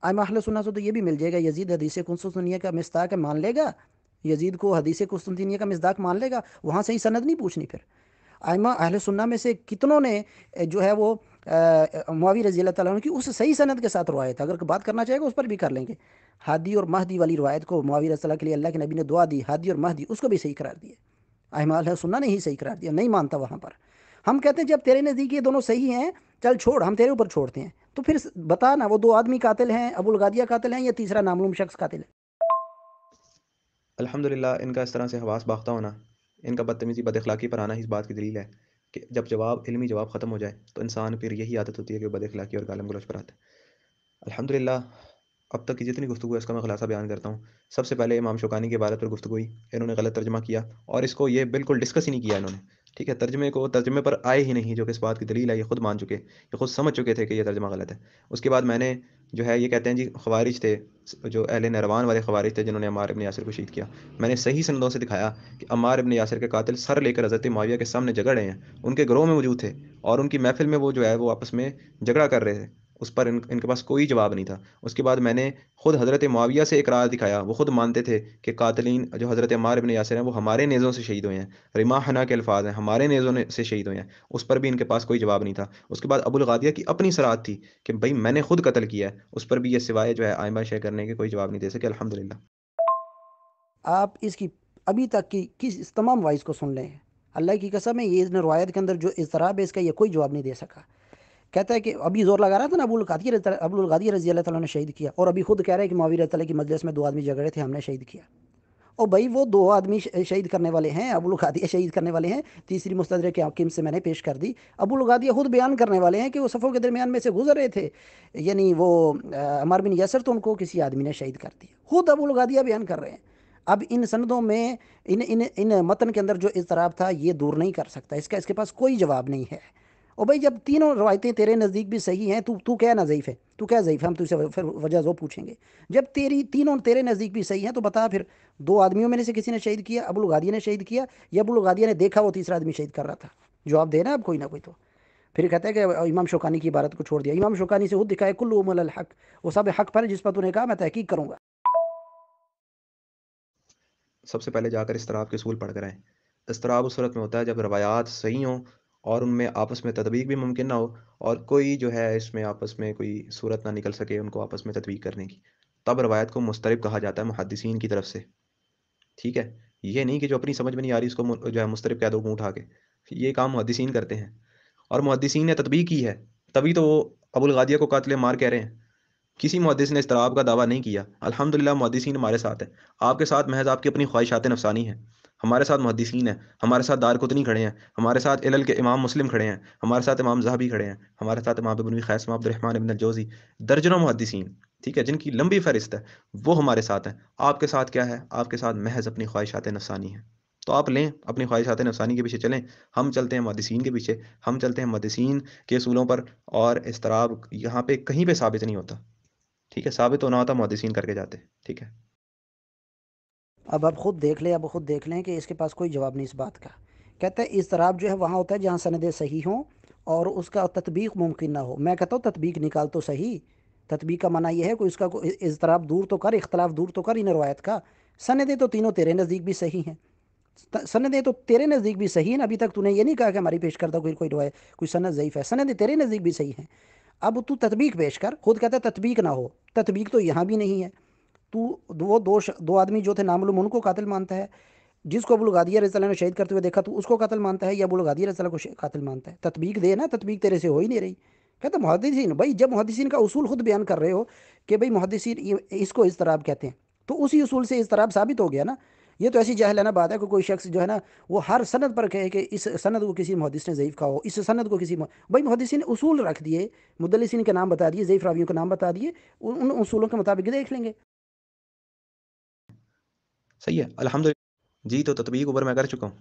ائمہ اہل سنہ سے تو یہ بھی مل جائے گا یزید حدیث قسطنطنیہ کا مصداق ہے، مان لے گا؟ یزید کو حدیث قسطنطنیہ کا مصداق مان لے گا؟ وہاں سے ہی سند نہیں پوچھنی پھر۔ ائمہ اہل سنہ میں سے کتنوں نے جو ہے وہ معاویہ رضی اللہ تعالیٰ عنہ کی اس صحیح سند کے ساتھ روایت، اگر بات کرنا چاہے گا اس پر بھی کر لیں گے۔ ہادی اور مہدی والی روایت کو معاویہ رضی اللہ کے لیے اللہ کے نبی نے دعا دی، ہادی اور مہدی، اس کو بھی صحیح قرار دیا، ائمہ اہل سنہ نے ہی صحیح قرار دیا، نہیں مانتا وہاں پر۔ ہم کہتے ہیں جب تیرے نزدیک یہ دونوں صحیح ہیں، چل چھوڑ، ہم تیرے اوپر چھوڑتے ہیں، تو پھر بتا نا وہ دو آدمی قاتل ہیں، ابو الغادیہ قاتل ہیں یا تیسرا نامعلوم شخص قاتل ہے؟ الحمدللہ ان کا اس طرح سے حواس باختہ ہونا، ان کا بدتمیزی بد اخلاقی پر آنا، اس بات کی دلیل ہے کہ جب علمی جواب ختم ہو جائے تو انسان پھر یہی عادت ہوتی ہے کہ وہ بد اخلاقی اور گالم گلوچ پر آتا ہے۔ الحمدللہ اب تک کی جتنی گفتگو ہے اس کا میں خلاصہ بیان کرتا ہوں۔ سب سے پہلے امام شوکانی کی عبارت پر گفتگو ہوئی، انہوں نے غلط ترجمہ کیا، اور اس کو یہ بالکل ڈسکس ہی نہیں کیا انہوں نے، ٹھیک ہے، ترجمے پر آئے ہی نہیں، جو کہ اس بات کی دلیل ہے، یہ خود مان چکے، یہ خود سمجھ چکے تھے کہ یہ ترجمہ غلط ہے۔ اس کے بعد میں نے جو ہے، یہ کہتے ہیں جی خوارج تھے، جو اہل نہروان والے خوارج تھے جنہوں نے عمار ابن یاسر کو شہید کیا، میں نے صحیح سندوں سے دکھایا کہ عمار ابن یاسر کے قاتل سر لے کر حضرت معاویہ کے سامنے جھگڑ رہے ہیں، ان کے گروہ میں موجود تھے، اور ان کی محفل میں وہ جو ہے وہ آپس میں جھگڑا کر رہے تھے، اس پر ان کے پاس کوئی جواب نہیں تھا۔ اس کے بعد میں نے خود حضرت معاویہ سے اقرار دکھایا، وہ خود مانتے تھے کہ قاتلین جو حضرت عمار ابن یاسر ہیں وہ ہمارے نیزوں سے شہید ہوئے ہیں، رماحنا کے الفاظ ہیں، ہمارے نیزوں سے شہید ہوئے ہیں، اس پر بھی ان کے پاس کوئی جواب نہیں تھا۔ اس کے بعد ابو الغادیہ کی اپنی صراحت تھی کہ بھائی میں نے خود قتل کیا ہے، اس پر بھی یہ سوائے جو ہے آئمہ شے کرنے کے کوئی جواب نہیں دے سکے۔ الحمدللہ آپ اس کی ابھی تک کی اس تمام وائس کو سن لیں، اللہ کی قسم ہے یہ روایت کے اندر جو اضطراب ہے اس کا یہ کوئی جواب نہیں دے سکا۔ کہتا ہے کہ ابھی زور لگا رہا تھا نا ابو الغادیہ رضی اللہ تعالیٰ نے شہید کیا، اور ابھی خود کہہ رہا ہے کہ معاویہ رضی اللہ تعالیٰ کی مجلس میں دو آدمی جھگڑے تھے، ہم نے شہید کیا۔ اور بھائی وہ دو آدمی شہید کرنے والے ہیں، ابو الغادیہ شہید کرنے والے ہیں، تیسری مستدرک حاکم سے میں نے پیش کر دی، ابو الغادیہ خود بیان کرنے والے ہیں کہ وہ صفوں کے درمیان میں سے گزر رہے تھے، یعنی وہ عمار بن یاسر، تو ان کو کسی آدمی نے شہید کر دیا، خود ابو الغادیہ بیان کر رہے ہیں۔ اب ان سندوں میں ان متن کے اندر جو اضطراب تھا یہ دور نہیں کر سکتا، اس کے پاس کوئی جواب نہیں ہے۔ اور بھائی جب تینوں روایتیں تیرے نزدیک بھی صحیح ہیں، تو کیا نا ضعیف ہے، تو کیا ضعیف ہے، ہم تو اسے پھر وجہ وہ پوچھیں گے۔ جب تینوں تیرے نزدیک بھی صحیح ہیں تو بتا پھر دو آدمیوں میں سے کسی نے شہید کیا، ابو الغادیہ نے شہید کیا، یا ابو الغادیہ نے دیکھا وہ تیسرا آدمی شہید کر رہا تھا؟ جواب دینا اب کوئی نہ کوئی تو۔ پھر کہتا ہے کہ امام شوکانی کی عبارت کو چھوڑ دیا، امام شوکانی سے خود دکھائے کل علی الحق، وہ سب حق پر جس پر تو نے کہا میں تحقیق کروں گا۔ سب سے پہلے جا کر اضطراب کے اصول پڑھ کر آئیں۔ اضطراب اس صورت میں ہوتا ہے جب روایات صحیح ہوں اور ان میں آپس میں تطبیق بھی ممکن نہ ہو، اور کوئی جو ہے اس میں آپس میں کوئی صورت نہ نکل سکے ان کو آپس میں تطبیق کرنے کی، تب روایت کو مضطرب کہا جاتا ہے محدثین کی طرف سے، ٹھیک ہے، یہ نہیں کہ جو اپنی سمجھ میں نہیں آ رہی اس کو جو ہے مضطرب کہہ دو منہ اٹھا کے، یہ کام محدثین کرتے ہیں، اور محدثین نے تطبیق کی ہے، تبھی تو وہ ابو الغادیہ کو قاتل مار کہہ رہے ہیں۔ کسی محدث نے اضطراب کا دعویٰ نہیں کیا۔ الحمدللہ محدثین ہمارے ساتھ ہیں، آپ کے ساتھ محض آپ کی اپنی خواہشات نفسانی ہیں، ہمارے ساتھ محدثین ہیں، ہمارے ساتھ دار قطنی کھڑے ہیں، ہمارے ساتھ علل کے امام مسلم کھڑے ہیں، ہمارے ساتھ امام زاہبی کھڑے ہیں، ہمارے ساتھ امام ابن خیثمہ، عبد الرحمن ابن الجوزی، درجنوں محدثین، ٹھیک ہے، جن کی لمبی فہرست ہے، وہ ہمارے ساتھ ہیں۔ آپ کے ساتھ کیا ہے؟ آپ کے ساتھ محض اپنی خواہشات نفسانی ہیں، تو آپ لیں اپنی خواہشات نفسانی کے پیچھے چلیں، ہم چلتے ہیں محدثین کے پیچھے، ہم چلتے ہیں محدثین کے اصولوں پر، اور اضطراب یہاں پہ کہیں پہ ثابت نہیں ہوتا، ٹھیک ہے، ثابت ہونا ہوتا محدثین کر کے جاتے، ٹھیک ہے۔ اب آپ خود دیکھ لیں کہ اس کے پاس کوئی جواب نہیں اس بات کا. کہتا ہے اضطراب جو ہے وہاں ہوتا ہے جہاں سندیں صحیح ہوں اور اس کا تطبیق ممکن نہ ہو. میں کہتا ہوں تطبیق نکال تو صحیح. تطبیق کا معنی یہ ہے کوئی اس کا اضطراب دور تو کر، اختلاف دور تو کر ان روایت کا. سندیں تو تینوں تیرے نزدیک بھی صحیح ہیں، سندیں تو تیرے نزدیک بھی صحیح ہیں. ابھی تک تو نے یہ نہیں کہا کہ ہماری پیش کردہ کوئی روایت کوئی سند ضعیف ہے. سندیں تیرے نزدیک بھی صحیح ہیں. اب تو تطبیق پیش کر. خود کہتا ہے تطبیق نہ ہو. تطبیق تو یہاں بھی نہیں ہے. تو وہ دو آدمی جو تھے نامعلوم ان کو قاتل مانتا ہے، جس کو ابو الغادیہ رضی اللہ عنہ نے شہید کرتے ہوئے دیکھا تو اس کو قاتل مانتا ہے، یا ابو الغادیہ رضی اللہ کو قاتل مانتا ہے. تطبیق دے نا، تطبیق تیرے سے ہو ہی نہیں رہی. کہتا محدثین، بھائی جب محدثین کا اصول خود بیان کر رہے ہو کہ بھئی محدثین اس کو اضطراب کہتے ہیں، تو اسی اصول سے اضطراب ثابت ہو گیا نا. یہ تو ایسی جاہلانہ بات ہے کہ کوئی شخص جو ہے نا وہ ہر سند پر کہے کہ اس سند کو کسی محدث نے ضعیف کہا ہو، اس سند کو بھائی محدثین نے اصول رکھ دیے، مدلسین کے نام بتا دیے، ضعیف راویوں کے نام بتا دیے، ان اصولوں کے مطابق دیکھ لیں گے. صحیح ہے الحمدللہ. جی تو تطبیق اوپر میں کر چکا ہوں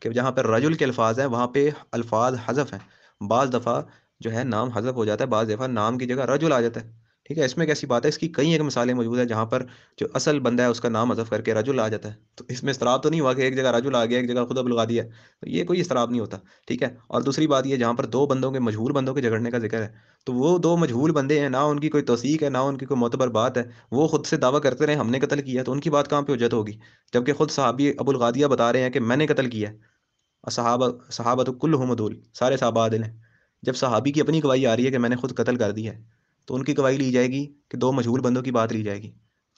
کہ جہاں پہ رجل کے الفاظ ہیں وہاں پہ الفاظ حذف ہیں. بعض دفعہ جو ہے نام حذف ہو جاتا ہے، بعض دفعہ نام کی جگہ رجل آ جاتا ہے. ٹھیک ہے، اس میں کیسی بات ہے؟ اس کی کئی ایک مثالیں موجود ہیں جہاں پر جو اصل بندہ ہے اس کا نام حذف کر کے رجل آ جاتا ہے. تو اس میں اضطراب تو نہیں ہوا کہ ایک جگہ رجل آ گیا ایک جگہ خود ابو الغادی ہے. تو یہ کوئی اضطراب نہیں ہوتا. ٹھیک ہے. اور دوسری بات یہ، جہاں پر دو بندوں کے مجہول بندوں کے جھگڑنے کا ذکر ہے، تو وہ دو مجہول بندے ہیں، نہ ان کی کوئی توثیق ہے نہ ان کی کوئی معتبر بات ہے. وہ خود سے دعویٰ کرتے رہے ہم نے قتل کیا، تو ان کی بات کہاں پہ حجت ہوگی؟ جبکہ خود صحابی ابو الغادیہ بتا رہے ہیں کہ میں نے قتل کیا ہے. صحابہ کلہم عدول، سارے صحابہ عادل ہیں. جب صحابی کی اپنی گواہی آ رہی ہے کہ میں نے خود قتل کر دیا ہے، تو ان کی گواہی لی جائے گی کہ دو مجہول بندوں کی بات لی جائے گی؟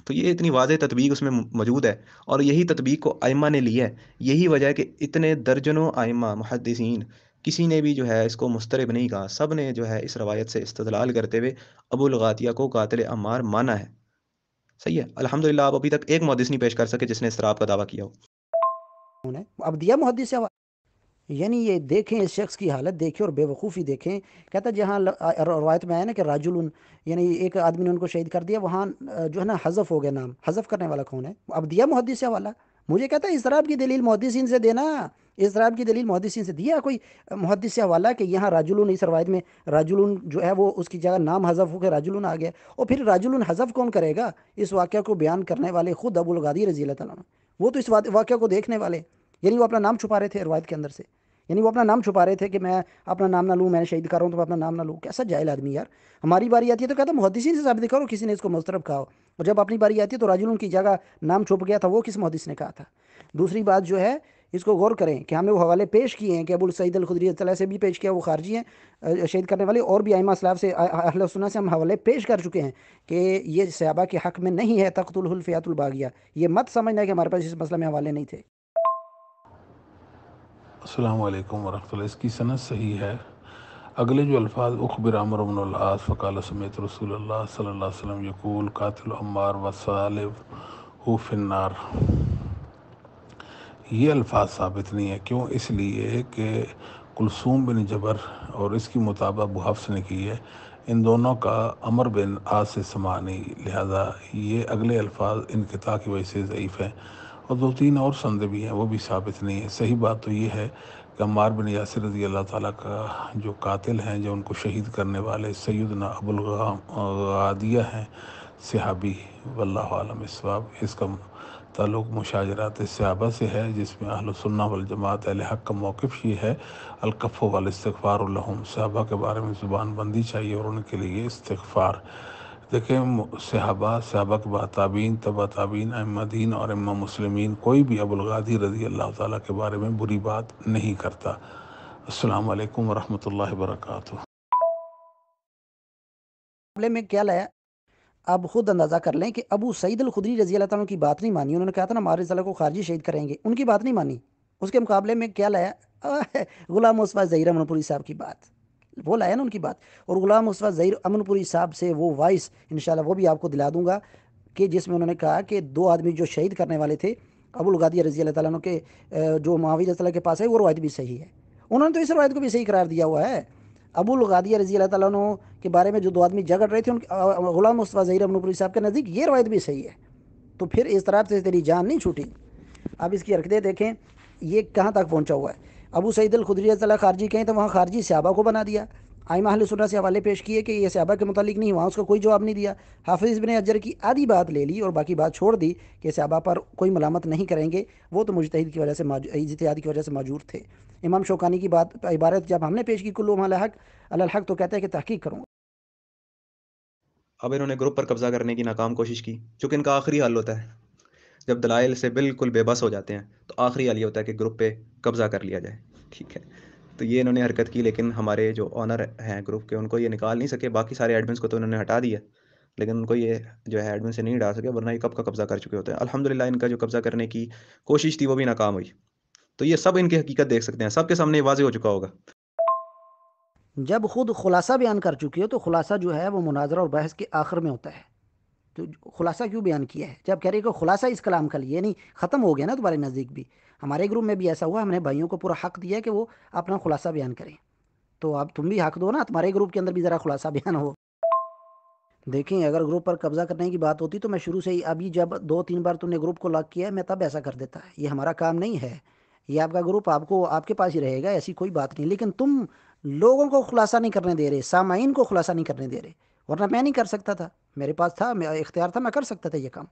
تو یہ اتنی واضح تطبیق اس میں موجود ہے، اور یہی تطبیق کو ائمہ نے لی ہے. یہی وجہ ہے کہ اتنے درجنوں ائمہ محدثین کسی نے بھی جو ہے اس کو مسترب نہیں کہا. سب نے جو ہے اس روایت سے استدلال کرتے ہوئے ابو الغاتیہ کو قاتل عمار مانا ہے. صحیح ہے الحمدللہ. آپ ابھی تک ایک محدث نہیں پیش کر سکے جس نے استراب کا دعویٰ کیا ہو. اب دیا محدث سے، یعنی یہ دیکھیں اس شخص کی حالت دیکھیں اور بے وقوفی دیکھیں. کہتا جہاں روایت میں آیا نا کہ راجل، یعنی ایک آدمی نے ان کو شہید کر دیا، وہاں جو ہے نا حذف ہو گیا نام. حذف کرنے والا کون ہے؟ اب دیا محدث سے حوالہ. مجھے کہتا ہے اضطراب کی دلیل محدثین سے دینا، اضطراب کی دلیل محدثین سے دیا کوئی محدث سے حوالہ کہ یہاں راجلون، اس روایت میں راجلون جو ہے وہ اس کی جگہ نام حذف ہو کے راجلون آ گیا. اور پھر راجلون حذف کون کرے گا؟ اس واقعہ کو بیان کرنے والے خود ابو الغادی رضی اللہ تعالیٰ عنہ. وہ تو اس واقعہ کو دیکھنے والے، یعنی وہ اپنا نام چھپا رہے تھے روایت کے اندر سے. یعنی وہ اپنا نام چھپا رہے تھے کہ میں اپنا نام نہ لوں، میں نے شہید کر رہا ہوں تو میں اپنا نام نہ لوں. کیسا جاہل آدمی یار. ہماری باری آتی ہے تو کہتا محدثین سے ثابت کرو کسی نے اس کو مسترب کہا ہو، اور جب اپنی باری آتی ہے تو راجلون کی جگہ نام چھپ گیا تھا، وہ کس محدث نے کہا تھا؟ دوسری بات جو ہے اس کو غور کریں کہ ہمیں وہ حوالے پیش کیے ہیں کہ ابو سعید الخدری رضی اللہ سے بھی پیش کیا، وہ خارجی ہیں شہید کرنے والے، اور بھی ائمہ اسلاف سے اہل سنت سے ہم حوالے پیش کر چکے ہیں کہ یہ صحابہ کے حق میں نہیں ہے تقتلہ الفئۃ الباغیہ. یہ مت سمجھنا کہ ہمارے پاس اس مسئلہ میں حوالے نہیں تھے. السلام علیکم ورحمۃ اللہ. اس کی سند صحیح ہے. اگلے جو الفاظ اخبر عمرو بن العاص فقال سمعت رسول اللہ صلی اللہ علیہ وسلم یقول قاتل عمار وصالب فی النار، یہ الفاظ ثابت نہیں ہے. کیوں؟ اس لیے کہ کلثوم بن جبر اور اس کی مطابقت ابو حفص نے کی ہے. ان دونوں کا عمر بن عاص سے سماع نہیں، لہذا یہ اگلے الفاظ انقطاع کی وجہ سے ضعیف ہیں. اور دو تین اور سند بھی ہیں، وہ بھی ثابت نہیں ہے. صحیح بات تو یہ ہے کہ عمار بن یاسر رضی اللہ تعالیٰ کا جو قاتل ہیں، جو ان کو شہید کرنے والے سیدنا ابو الغادیہ ہیں، صحابی، واللہ عالم الصواب. اس کا تعلق مشاجرات صحابہ سے ہے، جس میں اہل سنہ والجماعت اہل حق کا موقف یہ ہے الکف والاستغفار لہم. صحابہ کے بارے میں زبان بندی چاہیے اور ان کے لیے استغفار. دیکھیں صحابہ کے بعد تابعین، تبع تابعین، ائمہ دین اور ائمہ مسلمین، کوئی بھی ابو الغادی رضی اللہ تعالیٰ کے بارے میں بری بات نہیں کرتا. السلام علیکم ورحمۃ اللہ وبرکاتہ. معاملے میں کیا لایا؟ اب خود اندازہ کر لیں کہ ابو سعید الخدری رضی اللہ تعالیٰ کی بات نہیں مانی. انہوں نے کہا تھا نا ہمارے رضی اللہ کو خارجی شہید کریں گے، ان کی بات نہیں مانی. اس کے مقابلے میں کیا لایا؟ غلام مصطفیٰ ظہیر امن پوری صاحب کی بات، وہ لایا نا ان کی بات. اور غلام مصطفیٰ ظہیر امن پوری صاحب سے وہ وائس انشاءاللہ وہ بھی آپ کو دلا دوں گا کہ جس میں انہوں نے کہا کہ دو آدمی جو شہید کرنے والے تھے ابو الغادیہ رضی اللہ تعالیٰ عنہ کے، جو معاویہ رضی اللہ کے پاس ہے، وہ روایت بھی صحیح ہے. انہوں نے تو اس روایت کو بھی صحیح قرار دیا ہوا ہے. ابو الغادیہ رضی اللہ تعالیٰ عنہ کے بارے میں جو دو آدمی جھگڑ رہے تھے، غلام مصطفیٰ ظہیر امن پوری صاحب کے نزدیک یہ روایت بھی صحیح ہے. تو پھر اس طرح سے تیری جان نہیں چھوٹی. اب اس کی حرکتیں دیکھیں یہ کہاں تک پہنچا ہوا ہے. ابو سعید الخدری رضی اللہ خارجی کہیں تو وہاں خارجی صحابہ کو بنا دیا، آئمہ اہل سنہ سے حوالے پیش کیے کہ یہ صحابہ کے متعلق نہیں، وہاں اس کا کوئی جواب نہیں دیا۔ حافظ ابن حجر کی آدھی بات لے لی اور باقی بات چھوڑ دی کہ صحابہ پر کوئی ملامت نہیں کریں گے، وہ تو مجتہد کی وجہ سے اجتہاد کی وجہ سے معذور تھے۔ امام شوکانی کی بات عبارت جب ہم نے پیش کی کلهم علی الحق الحق، تو کہتے ہیں کہ تحقیق کروں گا۔ اب انہوں نے گروپ پر قبضہ کرنے کی ناکام کوشش کی، چونکہ ان کا آخری حل ہوتا ہے جب دلائل سے بالکل بے بس ہو جاتے ہیں تو آخری حل یہ ہوتا ہے کہ گروپ پہ قبضہ کر لیا جائے، ٹھیک ہے۔ تو یہ انہوں نے حرکت کی، لیکن ہمارے جو آنر ہیں گروپ کے ان کو یہ نکال نہیں سکے، باقی سارے ایڈمنس کو تو انہوں نے ہٹا دیا، لیکن ان کو یہ جو ہے ایڈمن سے نہیں ہٹا سکے، ورنہ یہ کب کا قبضہ کر چکے ہوتے ہیں۔ الحمدللہ ان کا جو قبضہ کرنے کی کوشش تھی وہ بھی ناکام ہوئی۔ تو یہ سب ان کی حقیقت دیکھ سکتے ہیں، سب کے سامنے یہ واضح ہو چکا ہوگا۔ جب خود خلاصہ بیان کر چکی ہو تو خلاصہ جو ہے وہ مناظرہ اور بحث کے آخر میں ہوتا ہے، تو خلاصہ کیوں بیان کیا ہے؟ جب کہہ رہے کہ خلاصہ اس کلام کا لیے، یعنی ختم ہو گیا نا تمہارے نزدیک بھی، ہمارے گروپ میں بھی ایسا ہوا، ہم نے بھائیوں کو پورا حق دیا کہ وہ اپنا خلاصہ بیان کریں، تو اب تم بھی حق دو نا، تمہارے گروپ کے اندر بھی ذرا خلاصہ بیان ہو۔ دیکھیں اگر گروپ پر قبضہ کرنے کی بات ہوتی تو میں شروع سے ہی، ابھی جب 2-3 بار تم نے گروپ کو لاک کیا ہے میں تب ایسا کر دیتا ہے، یہ ہمارا کام نہیں ہے، یہ آپ کا گروپ آپ کے پاس ہی رہے گا، ایسی کوئی بات نہیں، لیکن تم لوگوں کو خلاصہ نہیں کرنے دے رہے، سامعین کو خلاصہ نہیں کرنے دے رہے، ورنہ میں نہیں کر سکتا تھا، میرے پاس تھا، اختیار تھا، میں کر سکتا تھا یہ کام۔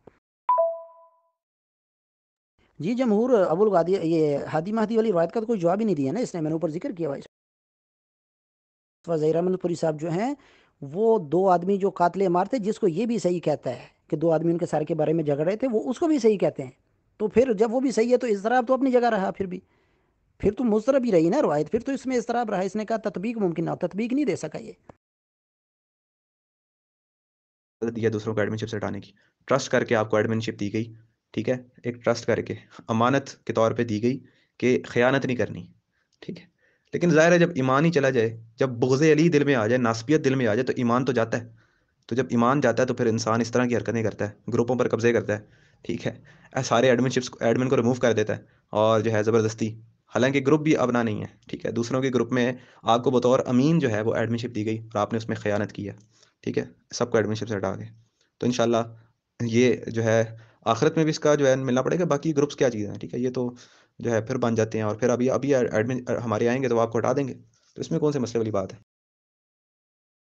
جی جمہور ابو الغادی یہ ہادی مہدی والی روایت کا تو کوئی جواب ہی نہیں دیا نا اس نے، میں نے اوپر ذکر کیا ہوا ظہیر احمد پوری صاحب جو ہیں وہ 2 آدمی جو قاتل عمار تھے، جس کو یہ بھی صحیح کہتا ہے کہ 2 آدمی ان کے سر کے بارے میں جھگڑ رہے تھے، وہ اس کو بھی صحیح کہتے ہیں، تو پھر جب وہ بھی صحیح ہے تو اضطراب تو اپنی جگہ رہا، پھر تو مضطرب ہی رہی نا روایت، پھر تو اس میں اضطراب رہا، اس نے کہا تطبیق ممکن نہ، تطبیق نہیں دے سکا یہ۔ دیا دوسروں کو ایڈمن شپ سے ہٹانے کی، ٹرسٹ کر کے آپ کو ایڈمن شپ دی گئی، ٹھیک ہے، ایک ٹرسٹ کر کے امانت کے طور پہ دی گئی کہ خیانت نہیں کرنی، ٹھیک ہے۔ لیکن ظاہر ہے جب ایمان ہی چلا جائے، جب بغض علی دل میں آ جائے، ناسبیت دل میں آ جائے، تو ایمان تو جاتا ہے، تو جب ایمان جاتا ہے تو پھر انسان اس طرح کی حرکتیں کرتا ہے، گروپوں پر قبضے کرتا ہے، ٹھیک ہے، سارے ایڈمن کو ریموو کر دیتا ہے، اور جو ہے زبردستی، حالانکہ گروپ بھی اپنا نہیں ہے، ٹھیک ہے، دوسروں کے گروپ میں آپ کو بطور امین جو ہے وہ ایڈمن شپ دی گئی اور آپ نے اس میں خیانت کی ہے، ٹھیک ہے، سب کو ایڈمن شپ سے ہٹا کے، تو انشاءاللہ یہ جو ہے آخرت میں بھی اس کا جو ہے ملنا پڑے گا۔ باقی گروپس کیا چیزیں ہیں، ٹھیک ہے، یہ تو جو ہے پھر بن جاتے ہیں، اور پھر ابھی ہمارے آئیں گے تو آپ کو ہٹا دیں گے، تو اس میں کون سے مسئلے والی بات ہے۔